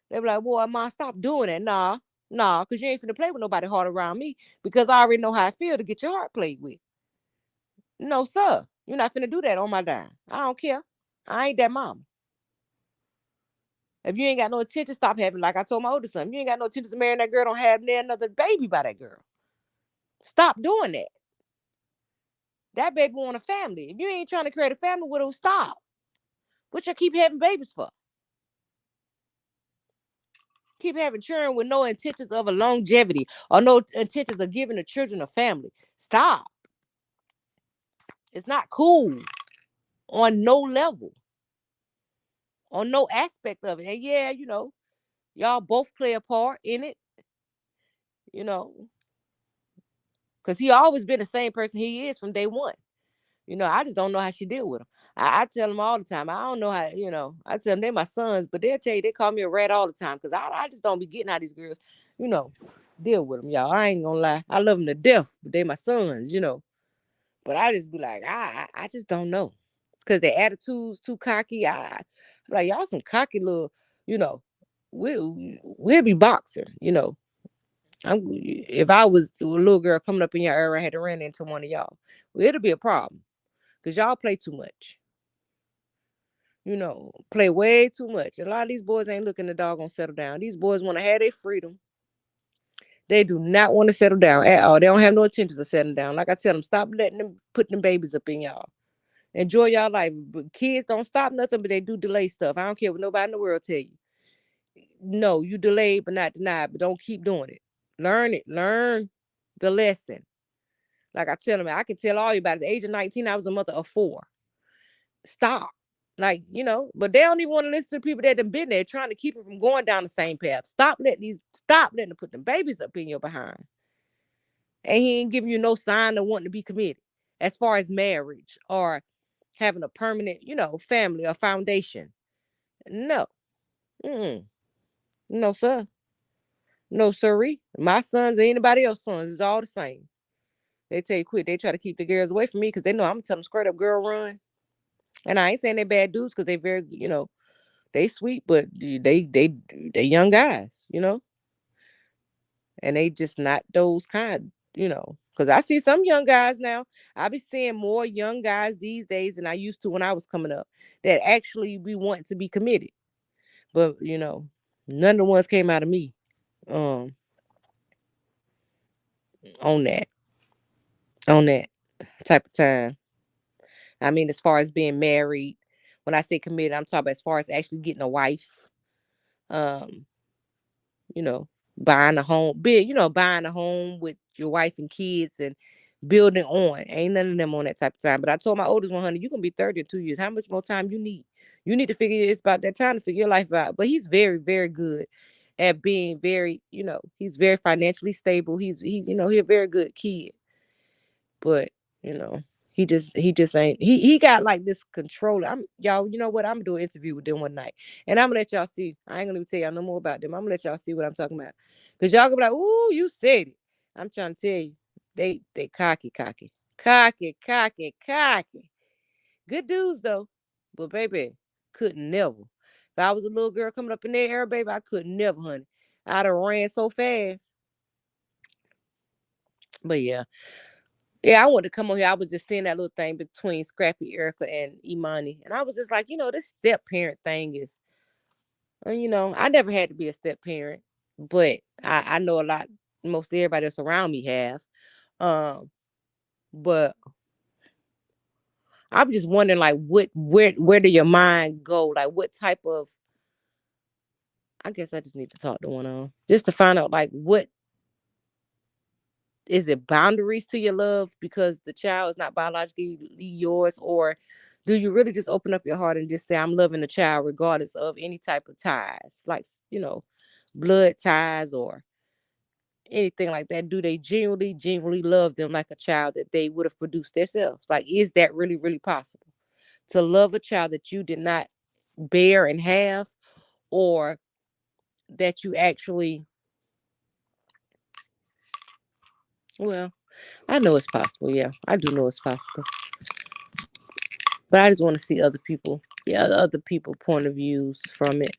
Speaker 1: They be like, boy, Mom, stop doing that. Nah, because you ain't finna play with nobody hard around me because I already know how I feel to get your heart played with. No, sir. You're not finna do that on my dime. I don't care. I ain't that mama. If you ain't got no intention, stop having, like I told my oldest son, you ain't got no intention to marry that girl, don't have another baby by that girl. Stop doing that. That baby want a family. If you ain't trying to create a family with her, stop. What you keep having babies for? Keep having children with no intentions of a longevity or no intentions of giving the children a family. Stop. It's not cool on no level, on no aspect of it. And yeah, y'all both play a part in it, you know, because he always been the same person he is from day one. I just don't know how she deal with him. I tell them all the time. I don't know how, I tell them they're my sons, but they'll tell you they call me a rat all the time because I just don't be getting how these girls, you know, deal with them, y'all. I ain't gonna lie. I love them to death, but they my sons. But I just be like, I just don't know. Because their attitude's too cocky. I'm like, y'all some cocky little, you know, we'll be boxing. If I was a little girl coming up in your area, I had to run into one of y'all. Well, it'll be a problem. Because y'all play too much. Play way too much. A lot of these boys ain't looking the dog on settle down. These boys want to have their freedom. They do not want to settle down at all. They don't have no intentions of settling down. Like I tell them, stop letting them put them babies up in y'all. Enjoy y'all life. But kids don't stop nothing, but they do delay stuff. I don't care what nobody in the world tell you. No, you delayed but not denied, but don't keep doing it. Learn it. Learn the lesson. Like I tell them, I can tell all you about it. At the age of 19, I was a mother of 4. Stop. Like, but they don't even want to listen to people that have been there trying to keep them from going down the same path. Stop letting them put them babies up in your behind. And he ain't giving you no sign of wanting to be committed as far as marriage or having a permanent, family or foundation. No. Mm-mm. No, sir. No, sirree. My sons or anybody else's sons is all the same. They tell you quit. They try to keep the girls away from me because they know I'm gonna tell them straight up, girl, run. And I ain't saying they're bad dudes because they very, they sweet, but they young guys. And they just not those kind. Because I see some young guys now. I be seeing more young guys these days than I used to when I was coming up that actually we want to be committed. But none of the ones came out of me um on that type of time. I mean, as far as being married, when I say committed, I'm talking about as far as actually getting a wife. Um, you know, buying a home, buying a home with your wife and kids and building on. Ain't none of them on that type of time. But I told my oldest 100, you're gonna be 30 in 2 years. How much more time you need? You need to figure it's about that time to figure your life out. But he's very, very good at being very, he's very financially stable. He's a very good kid. But, you know, he just ain't he got like this control. I'm y'all, you know what? I'm gonna do an interview with them one night. And I'm gonna let y'all see. I ain't gonna even tell y'all no more about them. I'm gonna let y'all see what I'm talking about. Cause y'all gonna be like, ooh, you said it. I'm trying to tell you, they cocky, cocky. Cocky, cocky, cocky. Good dudes though. But baby, couldn't never. If I was a little girl coming up in their era, baby, I couldn't never, honey. I'd have ran so fast. But yeah. Yeah, I wanted to come on here. I was just seeing that little thing between Scrappy Erica and Imani. And I was just like, this step parent thing is, I never had to be a step parent, but I know a lot, most everybody that's around me have. Um, but I'm just wondering, like, where did your mind go? Like, what type of, I guess I just need to talk to one of them just to find out, like, what is it, boundaries to your love because the child is not biologically yours, or do you really just open up your heart and just say, I'm loving the child regardless of any type of ties, like, blood ties or anything like that? Do they genuinely love them like a child that they would have produced themselves? Like, is that really, really possible to love a child that you did not bear and have, or that you actually, well, I know it's possible. Yeah, I do know it's possible. But I just want to see other people, yeah, other people point of views from it.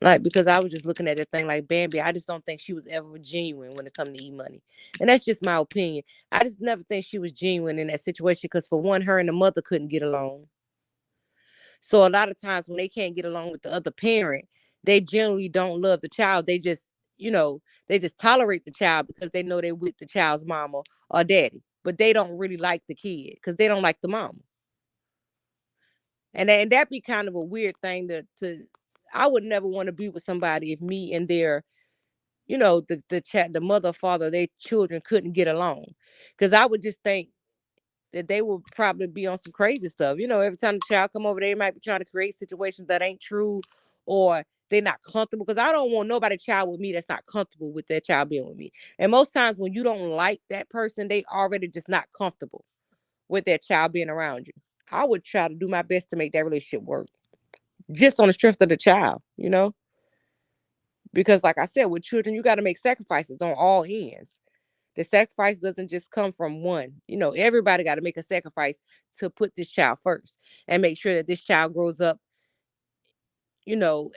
Speaker 1: Like, because I was just looking at the thing like Bambi, I just don't think she was ever genuine when it comes to E-Money. And that's just my opinion. I just never think she was genuine in that situation because, for one, her and the mother couldn't get along. So a lot of times when they can't get along with the other parent, they generally don't love the child. You know, they just tolerate the child because they know they're with the child's mama or daddy. But they don't really like the kid because they don't like the mama. And that be kind of a weird thing to I would never want to be with somebody if me and their, the mother, father, their children couldn't get along. Because I would just think that they will probably be on some crazy stuff. Every time the child come over, they might be trying to create situations that ain't true, or they're not comfortable. Because I don't want nobody child with me that's not comfortable with their child being with me. And most times when you don't like that person, they already just not comfortable with their child being around you. I would try to do my best to make that relationship work, just on the strength of the child. Because like I said, with children, you got to make sacrifices on all ends. The sacrifice doesn't just come from one. Everybody got to make a sacrifice to put this child first and make sure that this child grows up,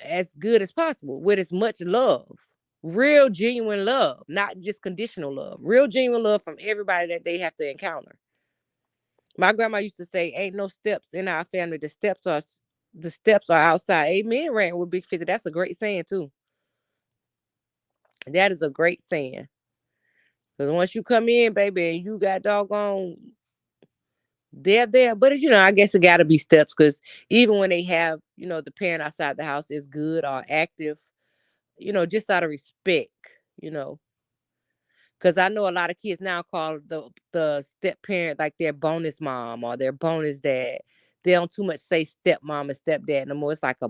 Speaker 1: as good as possible with as much love. Real genuine love, not just conditional love. Real genuine love from everybody that they have to encounter. My grandma used to say, "Ain't no steps in our family. The steps are outside." Amen. Ran with Big 50. That's a great saying too. That is a great saying. Because once you come in, baby, and you got doggone, they're there. But, I guess it got to be steps, because even when they have, the parent outside the house is good or active, just out of respect, you know. Because I know a lot of kids now call the step parent like their bonus mom or their bonus dad. They don't too much say stepmom and stepdad no more. It's like a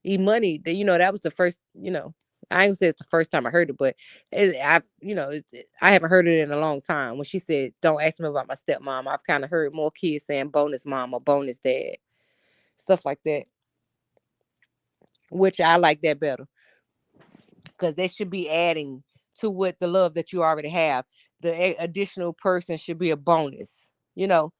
Speaker 1: E-Money. That was the first. I ain't gonna say it's the first time I heard it, but I haven't heard it in a long time. When she said, "Don't ask me about my stepmom," I've kind of heard more kids saying bonus mom or bonus dad, stuff like that, which I like that better, because they should be adding to what the love that you already have. The additional person should be a bonus. You know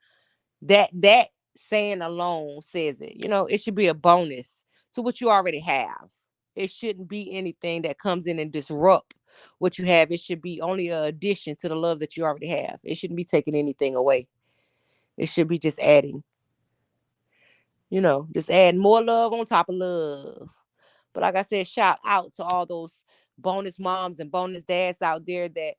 Speaker 1: that saying alone says it. It should be a bonus to what you already have. It shouldn't be anything that comes in and disrupt what you have. It should be only an addition to the love that you already have. It shouldn't be taking anything away. It should be just adding, just add more love on top of love. But like I said, shout out to all those bonus moms and bonus dads out there that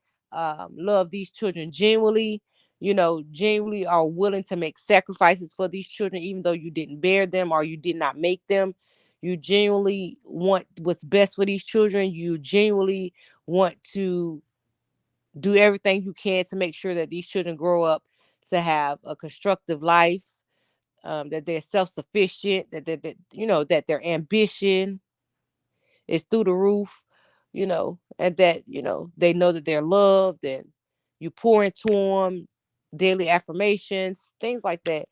Speaker 1: love these children genuinely, genuinely are willing to make sacrifices for these children, even though you didn't bear them or you did not make them. You genuinely want what's best for these children. You genuinely want to do everything you can to make sure that these children grow up to have a constructive life, that they're self-sufficient, that their ambition is through the roof, and that, they know that they're loved, and you pour into them daily affirmations, things like that.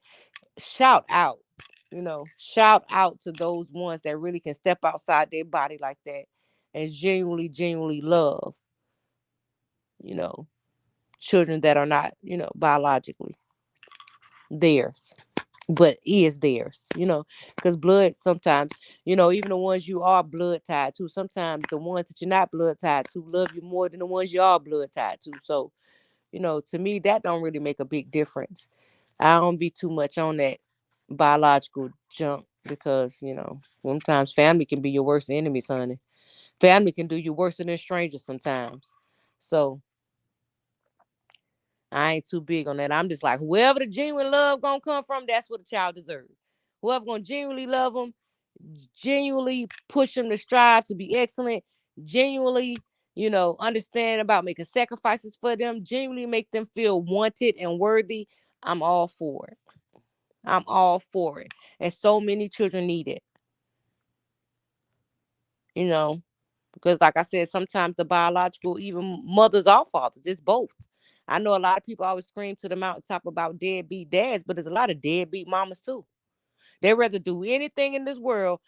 Speaker 1: Shout out, shout out to those ones that really can step outside their body like that and genuinely love, you know, children that are not, biologically theirs, but is theirs, because blood sometimes, even the ones you are blood tied to, sometimes the ones that you're not blood tied to love you more than the ones you are blood tied to. So, To me, that don't really make a big difference. I don't be too much on that biological junk because, sometimes family can be your worst enemies, honey. Family can do you worse than strangers sometimes. So I ain't too big on that. I'm just like, whoever the genuine love gonna come from, that's what the child deserves. Whoever gonna genuinely love them, genuinely push them to strive to be excellent, genuinely, understand about making sacrifices for them, genuinely make them feel wanted and worthy. I'm all for it. I'm all for it. And so many children need it, you know, because like I said, sometimes the biological, even mothers or fathers, it's both. I know a lot of people always scream to the mountaintop about deadbeat dads, but there's a lot of deadbeat mamas too. They rather do anything in this world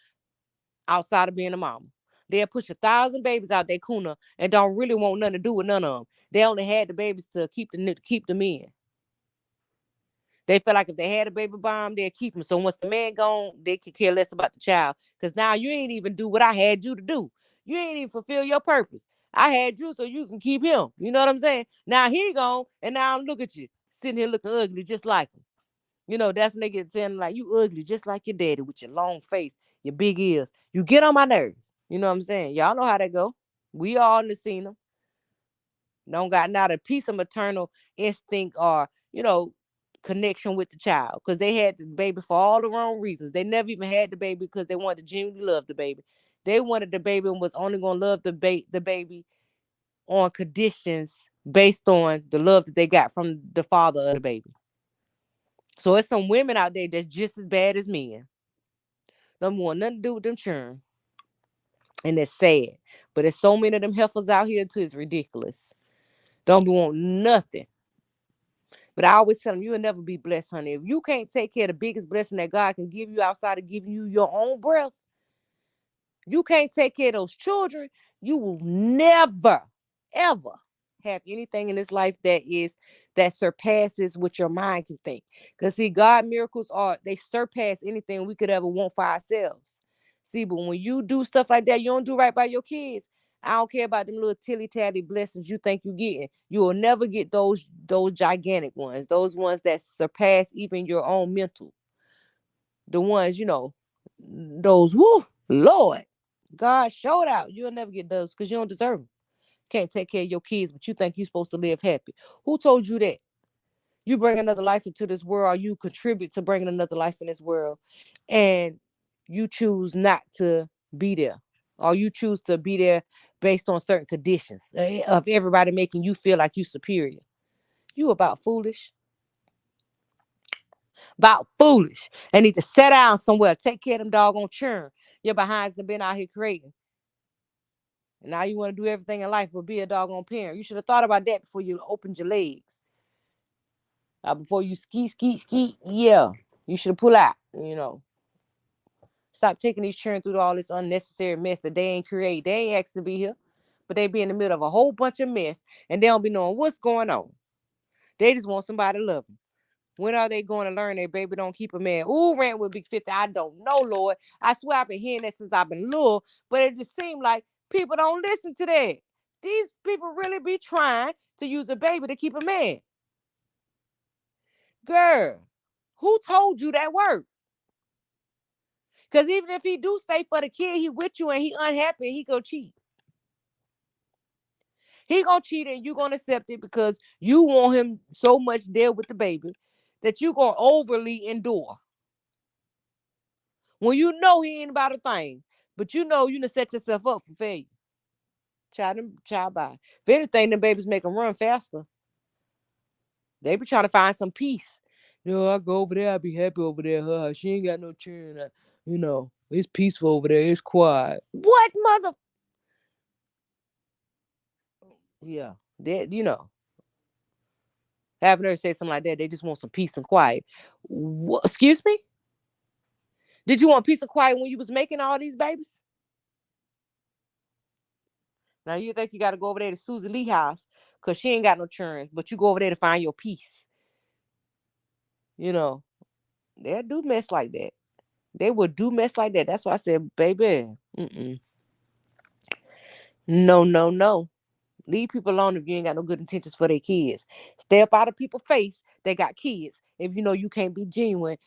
Speaker 1: outside of being a mama. They'll push 1,000 babies out their cuna and don't really want nothing to do with none of them. They only had the babies to keep them in. They feel like if they had a baby bomb, they'll keep them. So once the man gone, they could care less about the child. Because now you ain't even do what I had you to do. You ain't even fulfill your purpose. I had you so you can keep him. You know what I'm saying? Now he gone, and now I'm look at you sitting here looking ugly just like him. That's when they get saying like you ugly just like your daddy with your long face, your big ears. You get on my nerves. You know what I'm saying? Y'all know how that go. We all done seen them. Don't got not a piece of maternal instinct or, connection with the child. Because they had the baby for all the wrong reasons. They never even had the baby because they wanted to genuinely love the baby. They wanted the baby and was only gonna love the baby on conditions based on the love that they got from the father of the baby. So it's some women out there that's just as bad as men. Don't want nothing to do with them children. And it's sad. But there's so many of them heifers out here too, it's ridiculous. Don't be want nothing. But I always tell them, you'll never be blessed, honey. If you can't take care of the biggest blessing that God can give you outside of giving you your own breath, you can't take care of those children, you will never, ever have anything in this life that surpasses what your mind can think. Because see, God miracles they surpass anything we could ever want for ourselves. See, but when you do stuff like that, you don't do right by your kids. I don't care about them little tilly tally blessings you think you're getting. You will never get those gigantic ones, those ones that surpass even your own mental. The ones, those woo, Lord, God showed out. You'll never get those because you don't deserve them. Can't take care of your kids, but you think you're supposed to live happy. Who told you that? You bring another life into this world, or you contribute to bringing another life in this world, and you choose not to be there, or you choose to be there based on certain conditions of everybody making you feel like you superior. You about foolish. About foolish. They need to sit down somewhere, take care of them doggone churn. Your behinds have been out here creating. And now you want to do everything in life but be a doggone parent. You should have thought about that before you opened your legs. Before you ski. Yeah. You should pull out. Stop taking these children through all this unnecessary mess that they ain't create. They ain't asked to be here. But they be in the middle of a whole bunch of mess and they don't be knowing what's going on. They just want somebody to love them. When are they going to learn their baby don't keep a man? Ooh, rant with Big 50. I don't know, Lord. I swear I've been hearing that since I've been little, but it just seemed like people don't listen to that. These people really be trying to use a baby to keep a man. Girl, who told you that work? Because even if he do stay for the kid, he with you and he unhappy, he go cheat. He gonna cheat and you gonna accept it because you want him so much there with the baby that you gonna overly endure. When you know he ain't about a thing, but you know you done set yourself up for failure. Child by. If anything, them babies make them run faster. They be trying to find some peace. I go over there, I be happy over there. She ain't got no children. It's peaceful over there. It's quiet. What mother? Yeah, that. Having her say something like that, they just want some peace and quiet. What, excuse me? Did you want peace and quiet when you was making all these babies? Now you think you got to go over there to Susie Lee house because she ain't got no children, but you go over there to find your peace. They do mess like that. They would do mess like that. That's why I said, baby, no, no, no. Leave people alone if you ain't got no good intentions for their kids. Stay up out of people's face. They got kids. If you know you can't be genuine,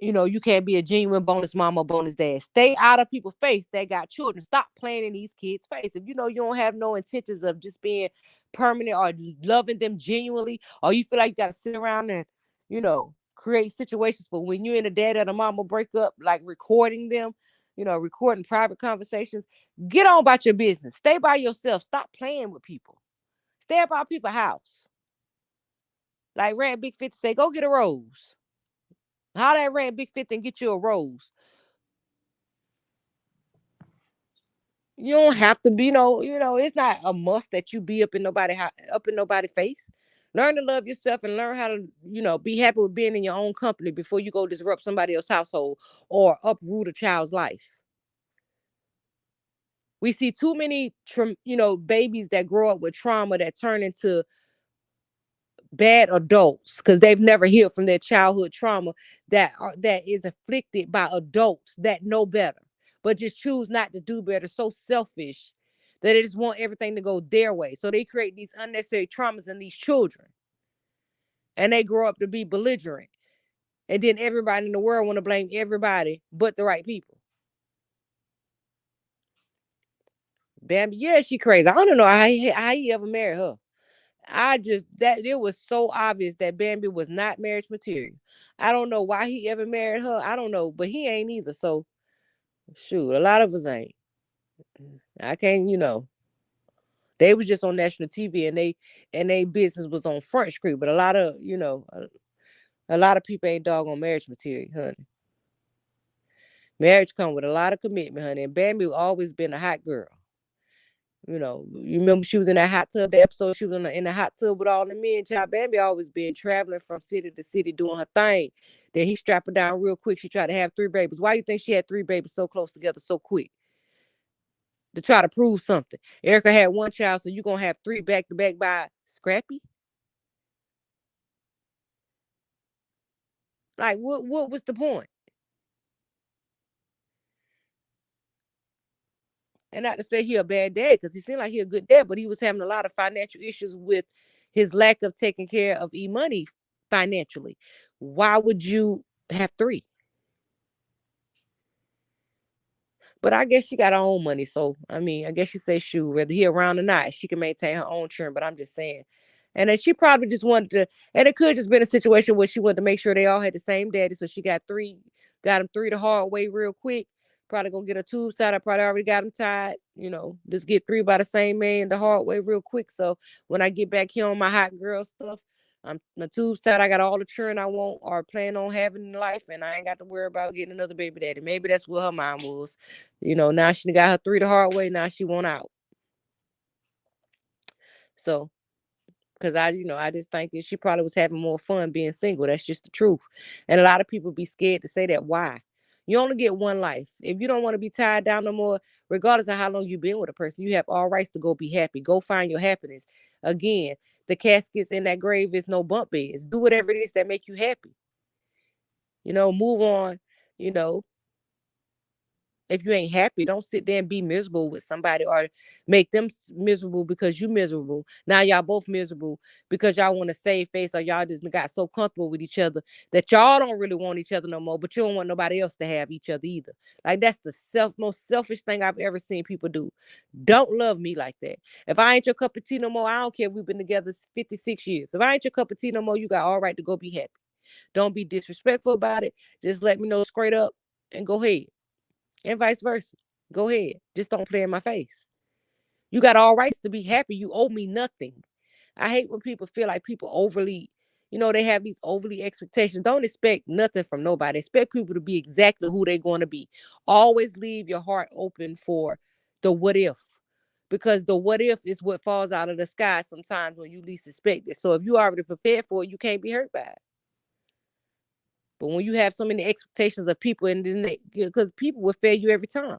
Speaker 1: you can't be a genuine bonus mama, bonus dad. Stay out of people's face that got children. Stop playing in these kids' face. If you know you don't have no intentions of just being permanent or loving them genuinely, or you feel like you got to sit around and, create situations for when you and the dad or the mama break up, like recording them, recording private conversations, get on about your business. Stay by yourself. Stop playing with people. Stay about people's house. Like Rand Big 50 say, go get a rose. How that Rand Big 50 and get you a rose? You don't have to be, it's not a must that you be up in nobody's face. Learn to love yourself and learn how to, be happy with being in your own company before you go disrupt somebody else's household or uproot a child's life. We see too many, babies that grow up with trauma that turn into bad adults because they've never healed from their childhood trauma that is inflicted by adults that know better, but just choose not to do better. So selfish that they just want everything to go their way. So they create these unnecessary traumas in these children, and they grow up to be belligerent. And then everybody in the world want to blame everybody but the right people. Bambi, yeah, she crazy. I don't know how he ever married her. That it was so obvious that Bambi was not marriage material. I don't know why he ever married her. I don't know, but he ain't either. So shoot, a lot of us ain't. I can't, they was just on national TV and they business was on Front Street, but a lot of, a lot of people ain't doggone marriage material, honey. Marriage come with a lot of commitment, honey. And Bambi always been a hot girl. You remember she was in that hot tub, the episode she was in the hot tub with all the men. Child Bambi always been traveling from city to city doing her thing. Then he strapped her down real quick. She tried to have 3 babies. Why do you think she had 3 babies so close together so quick? To try to prove something. Erica had 1 child, so you're going to have 3 back to back by Scrappy? Like, what was the point? And not to say he a bad dad, because he seemed like he a good dad, but he was having a lot of financial issues with his lack of taking care of E-Money financially. Why would you have 3? But I guess she got her own money. So, I mean, I guess she says shoot, whether he around or not, she can maintain her own churn. But I'm just saying. And then she probably just wanted to, and it could just been a situation where she wanted to make sure they all had the same daddy. So she got them 3 the hard way real quick. Probably gonna get a tube tied. I probably already got them tied. Just get 3 by the same man the hard way real quick. So when I get back here on my hot girl stuff, I'm the tubes tied. I got all the children I want or plan on having in life, and I ain't got to worry about getting another baby daddy. Maybe that's what her mind was. Now she got her 3 the hard way. Now she want out. So, because I just think that she probably was having more fun being single. That's just the truth. And a lot of people be scared to say that. Why? You only get one life. If you don't want to be tied down no more, regardless of how long you've been with a person, you have all rights to go be happy. Go find your happiness. Again, the caskets in that grave is no bump beds. Do whatever it is that make you happy. Move on. You know, if you ain't happy, don't sit there and be miserable with somebody or make them miserable because you miserable. Now y'all both miserable because y'all want to save face or y'all just got so comfortable with each other that y'all don't really want each other no more, but you don't want nobody else to have each other either. Like that's the most selfish thing I've ever seen people do. Don't love me like that. If I ain't your cup of tea no more, I don't care if we've been together 56 years. If I ain't your cup of tea no more, you got all right to go be happy. Don't be disrespectful about it. Just let me know straight up and go ahead. And vice versa. Go ahead. Just don't play in my face. You got all rights to be happy. You owe me nothing. I hate when people feel like people overly, they have these overly expectations. Don't expect nothing from nobody. Expect people to be exactly who they're going to be. Always leave your heart open for the what if. Because the what if is what falls out of the sky sometimes when you least expect it. So if you already prepared for it, you can't be hurt by it. But when you have so many expectations of people, and then because people will fail you every time.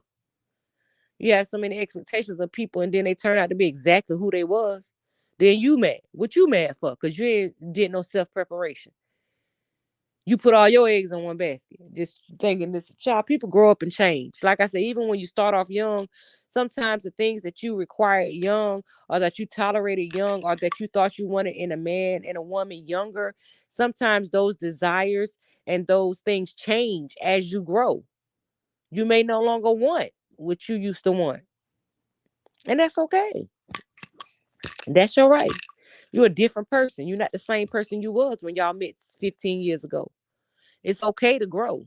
Speaker 1: You have so many expectations of people, and then they turn out to be exactly who they was. Then you mad. What you mad for? Because you ain't did no self preparation. You put all your eggs in one basket. Just thinking this child, people grow up and change. Like I said, even when you start off young, sometimes the things that you required young or that you tolerated young or that you thought you wanted in a man and a woman younger, sometimes those desires and those things change as you grow. You may no longer want what you used to want. And that's okay. That's your right. You're a different person. You're not the same person you was when y'all met 15 years ago. It's okay to grow.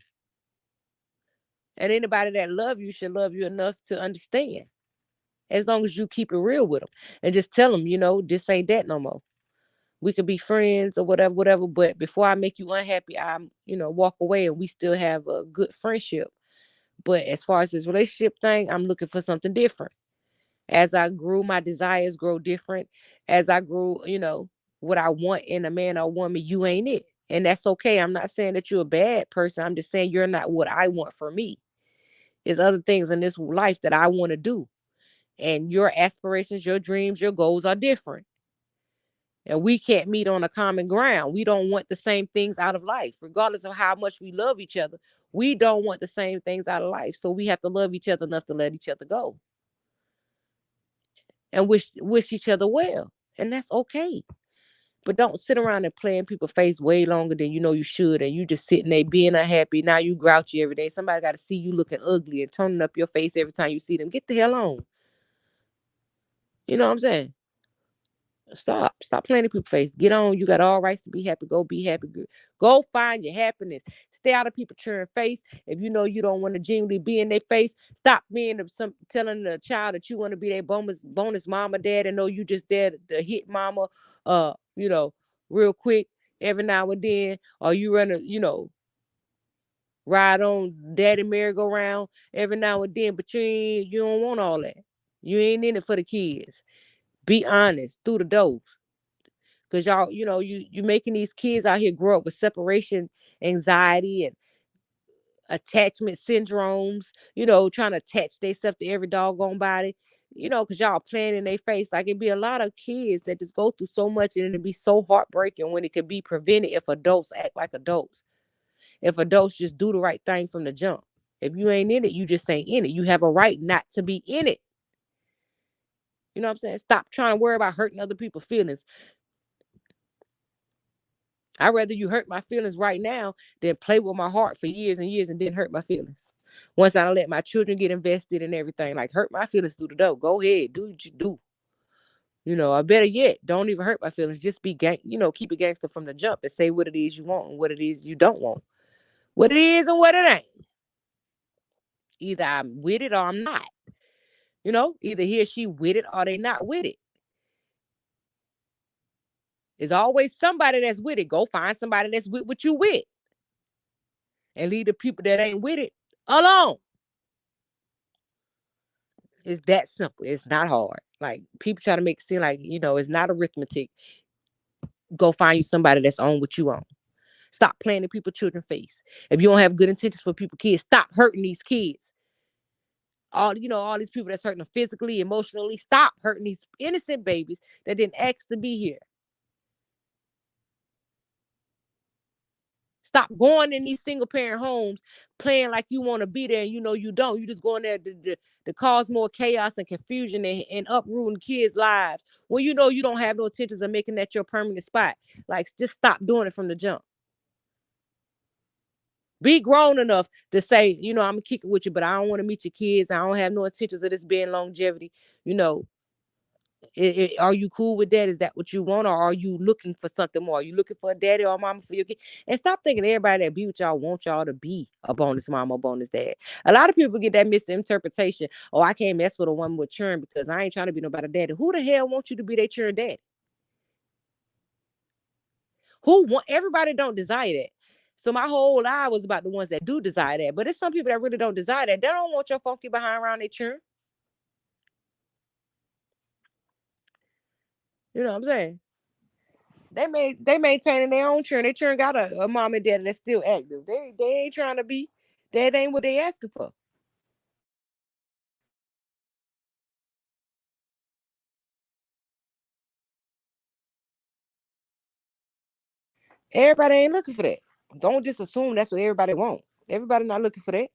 Speaker 1: And anybody that love you should love you enough to understand. As long as you keep it real with them and just tell them, this ain't that no more. We could be friends or whatever, whatever. But before I make you unhappy, I'm, walk away and we still have a good friendship. But as far as this relationship thing, I'm looking for something different. As I grew, my desires grow different. As I grew, what I want in a man or woman, you ain't it. And that's okay. I'm not saying that you're a bad person. I'm just saying you're not what I want for me. There's other things in this life that I want to do. And your aspirations, your dreams, your goals are different. And we can't meet on a common ground. We don't want the same things out of life, regardless of how much we love each other. We don't want the same things out of life. So we have to love each other enough to let each other go and wish each other well. And that's okay. But don't sit around and play in people's face way longer than you know you should. And you just sitting there being unhappy. Now you grouchy every day. Somebody got to see you looking ugly and turning up your face every time you see them. Get the hell on. You know what I'm saying? Stop playing in people's face. Get on. You got all rights to be happy. Go be happy. Go find your happiness. Stay out of people's cheering face. If you know you don't want to genuinely be in their face, stop being telling the child that you want to be their bonus mama, dad, and know you just there to hit mama, real quick every now and then, or you run ride on daddy merry-go-round every now and then, but you don't want all that. You ain't in it for the kids. Be honest through the door. Because y'all, you making these kids out here grow up with separation anxiety and attachment syndromes, trying to attach themselves to every doggone body, because y'all playing in their face. Like it'd be a lot of kids that just go through so much and it'd be so heartbreaking when it could be prevented if adults act like adults. If adults just do the right thing from the jump. If you ain't in it, you just ain't in it. You have a right not to be in it. You know what I'm saying? Stop trying to worry about hurting other people's feelings. I'd rather you hurt my feelings right now than play with my heart for years and years and then hurt my feelings. Once I let my children get invested in everything, like hurt my feelings through the door. Go ahead, do what you do. Or better yet, don't even hurt my feelings. Just be keep it gangster from the jump and say what it is you want and what it is you don't want. What it is and what it ain't. Either I'm with it or I'm not. Either he or she with it or they not with it. There's always somebody that's with it. Go find somebody that's with what you with. And leave the people that ain't with it alone. It's that simple. It's not hard. Like people try to make it seem like, it's not arithmetic. Go find you somebody that's on what you on. Stop playing in people's children's face. If you don't have good intentions for people, kids, stop hurting these kids. All these people that's hurting them physically, emotionally, stop hurting these innocent babies that didn't ask to be here. Stop going in these single parent homes playing like you want to be there and you don't. You just going there to cause more chaos and confusion and uprooting kids' lives. Well, you don't have no intentions of making that your permanent spot. Like, just stop doing it from the jump. Be grown enough to say, I'm going to kick it with you, but I don't want to meet your kids. I don't have no intentions of this being longevity. You know, are you cool with that? Is that what you want? Or are you looking for something more? Are you looking for a daddy or a mama for your kid? And stop thinking everybody that be with y'all want y'all to be a bonus mama or bonus dad. A lot of people get that misinterpretation. Oh, I can't mess with a woman with churn because I ain't trying to be nobody daddy. Who the hell wants you to be their churn daddy? Everybody don't desire that. So my whole life was about the ones that do desire that. But it's some people that really don't desire that. They don't want your funky behind around their churn. You know what I'm saying? They maintaining their own churn. Their churn got a mom and dad that's still active. They ain't trying to be. That ain't what they asking for. Everybody ain't looking for that. Don't just assume that's what everybody want. Everybody not looking for that.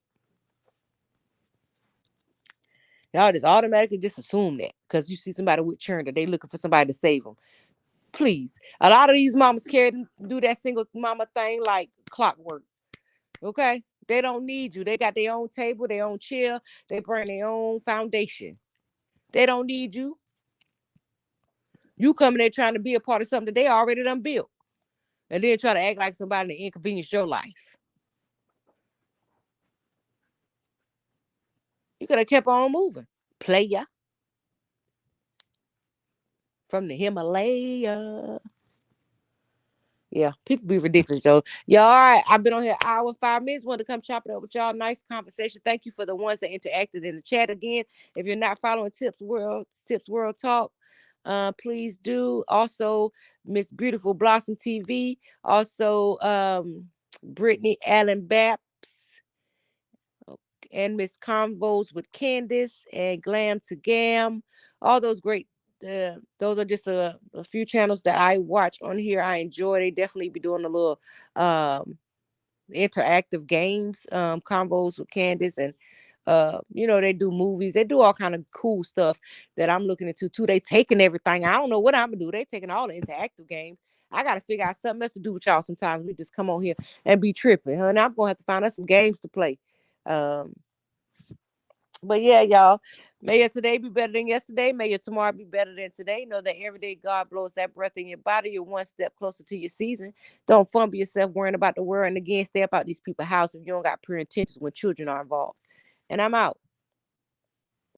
Speaker 1: Y'all just automatically just assume that because you see somebody with churn that they looking for somebody to save them. Please, a lot of these mamas do that single mama thing like clockwork. Okay, they don't need you. They got their own table, their own chair. They bring their own foundation. They don't need you. You coming there trying to be a part of something that they already done built, and then try to act like somebody to inconvenience your life. You could have kept on moving, player, from the Himalaya. Yeah, people be ridiculous, though. Y'all, all right. I've been on here an hour and 5 minutes. Wanted to come chop it up with y'all. Nice conversation. Thank you for the ones that interacted in the chat again. If you're not following Tips World Talk, please do. Also, Miss Beautiful Blossom TV. Also, Brittany Allen Baps and Miss Convos with Candace and Glam to Gam. All those great. Those are just a few channels that I watch on here. I enjoy. They definitely be doing a little interactive games, convos with Candace, and they do movies. They do all kind of cool stuff that I'm looking into too. They taking everything. I don't know what I'm gonna do. They taking all the interactive games. I gotta figure out something else to do with y'all. Sometimes we just come on here and be tripping, huh? And I'm gonna have to find us some games to play. But yeah, y'all, may your today be better than yesterday. May your tomorrow be better than today. Know that every day God blows that breath in your body. You're one step closer to your season. Don't fumble yourself worrying about the world. And again, stay about these people's house if you don't got pure intentions when children are involved. And I'm out.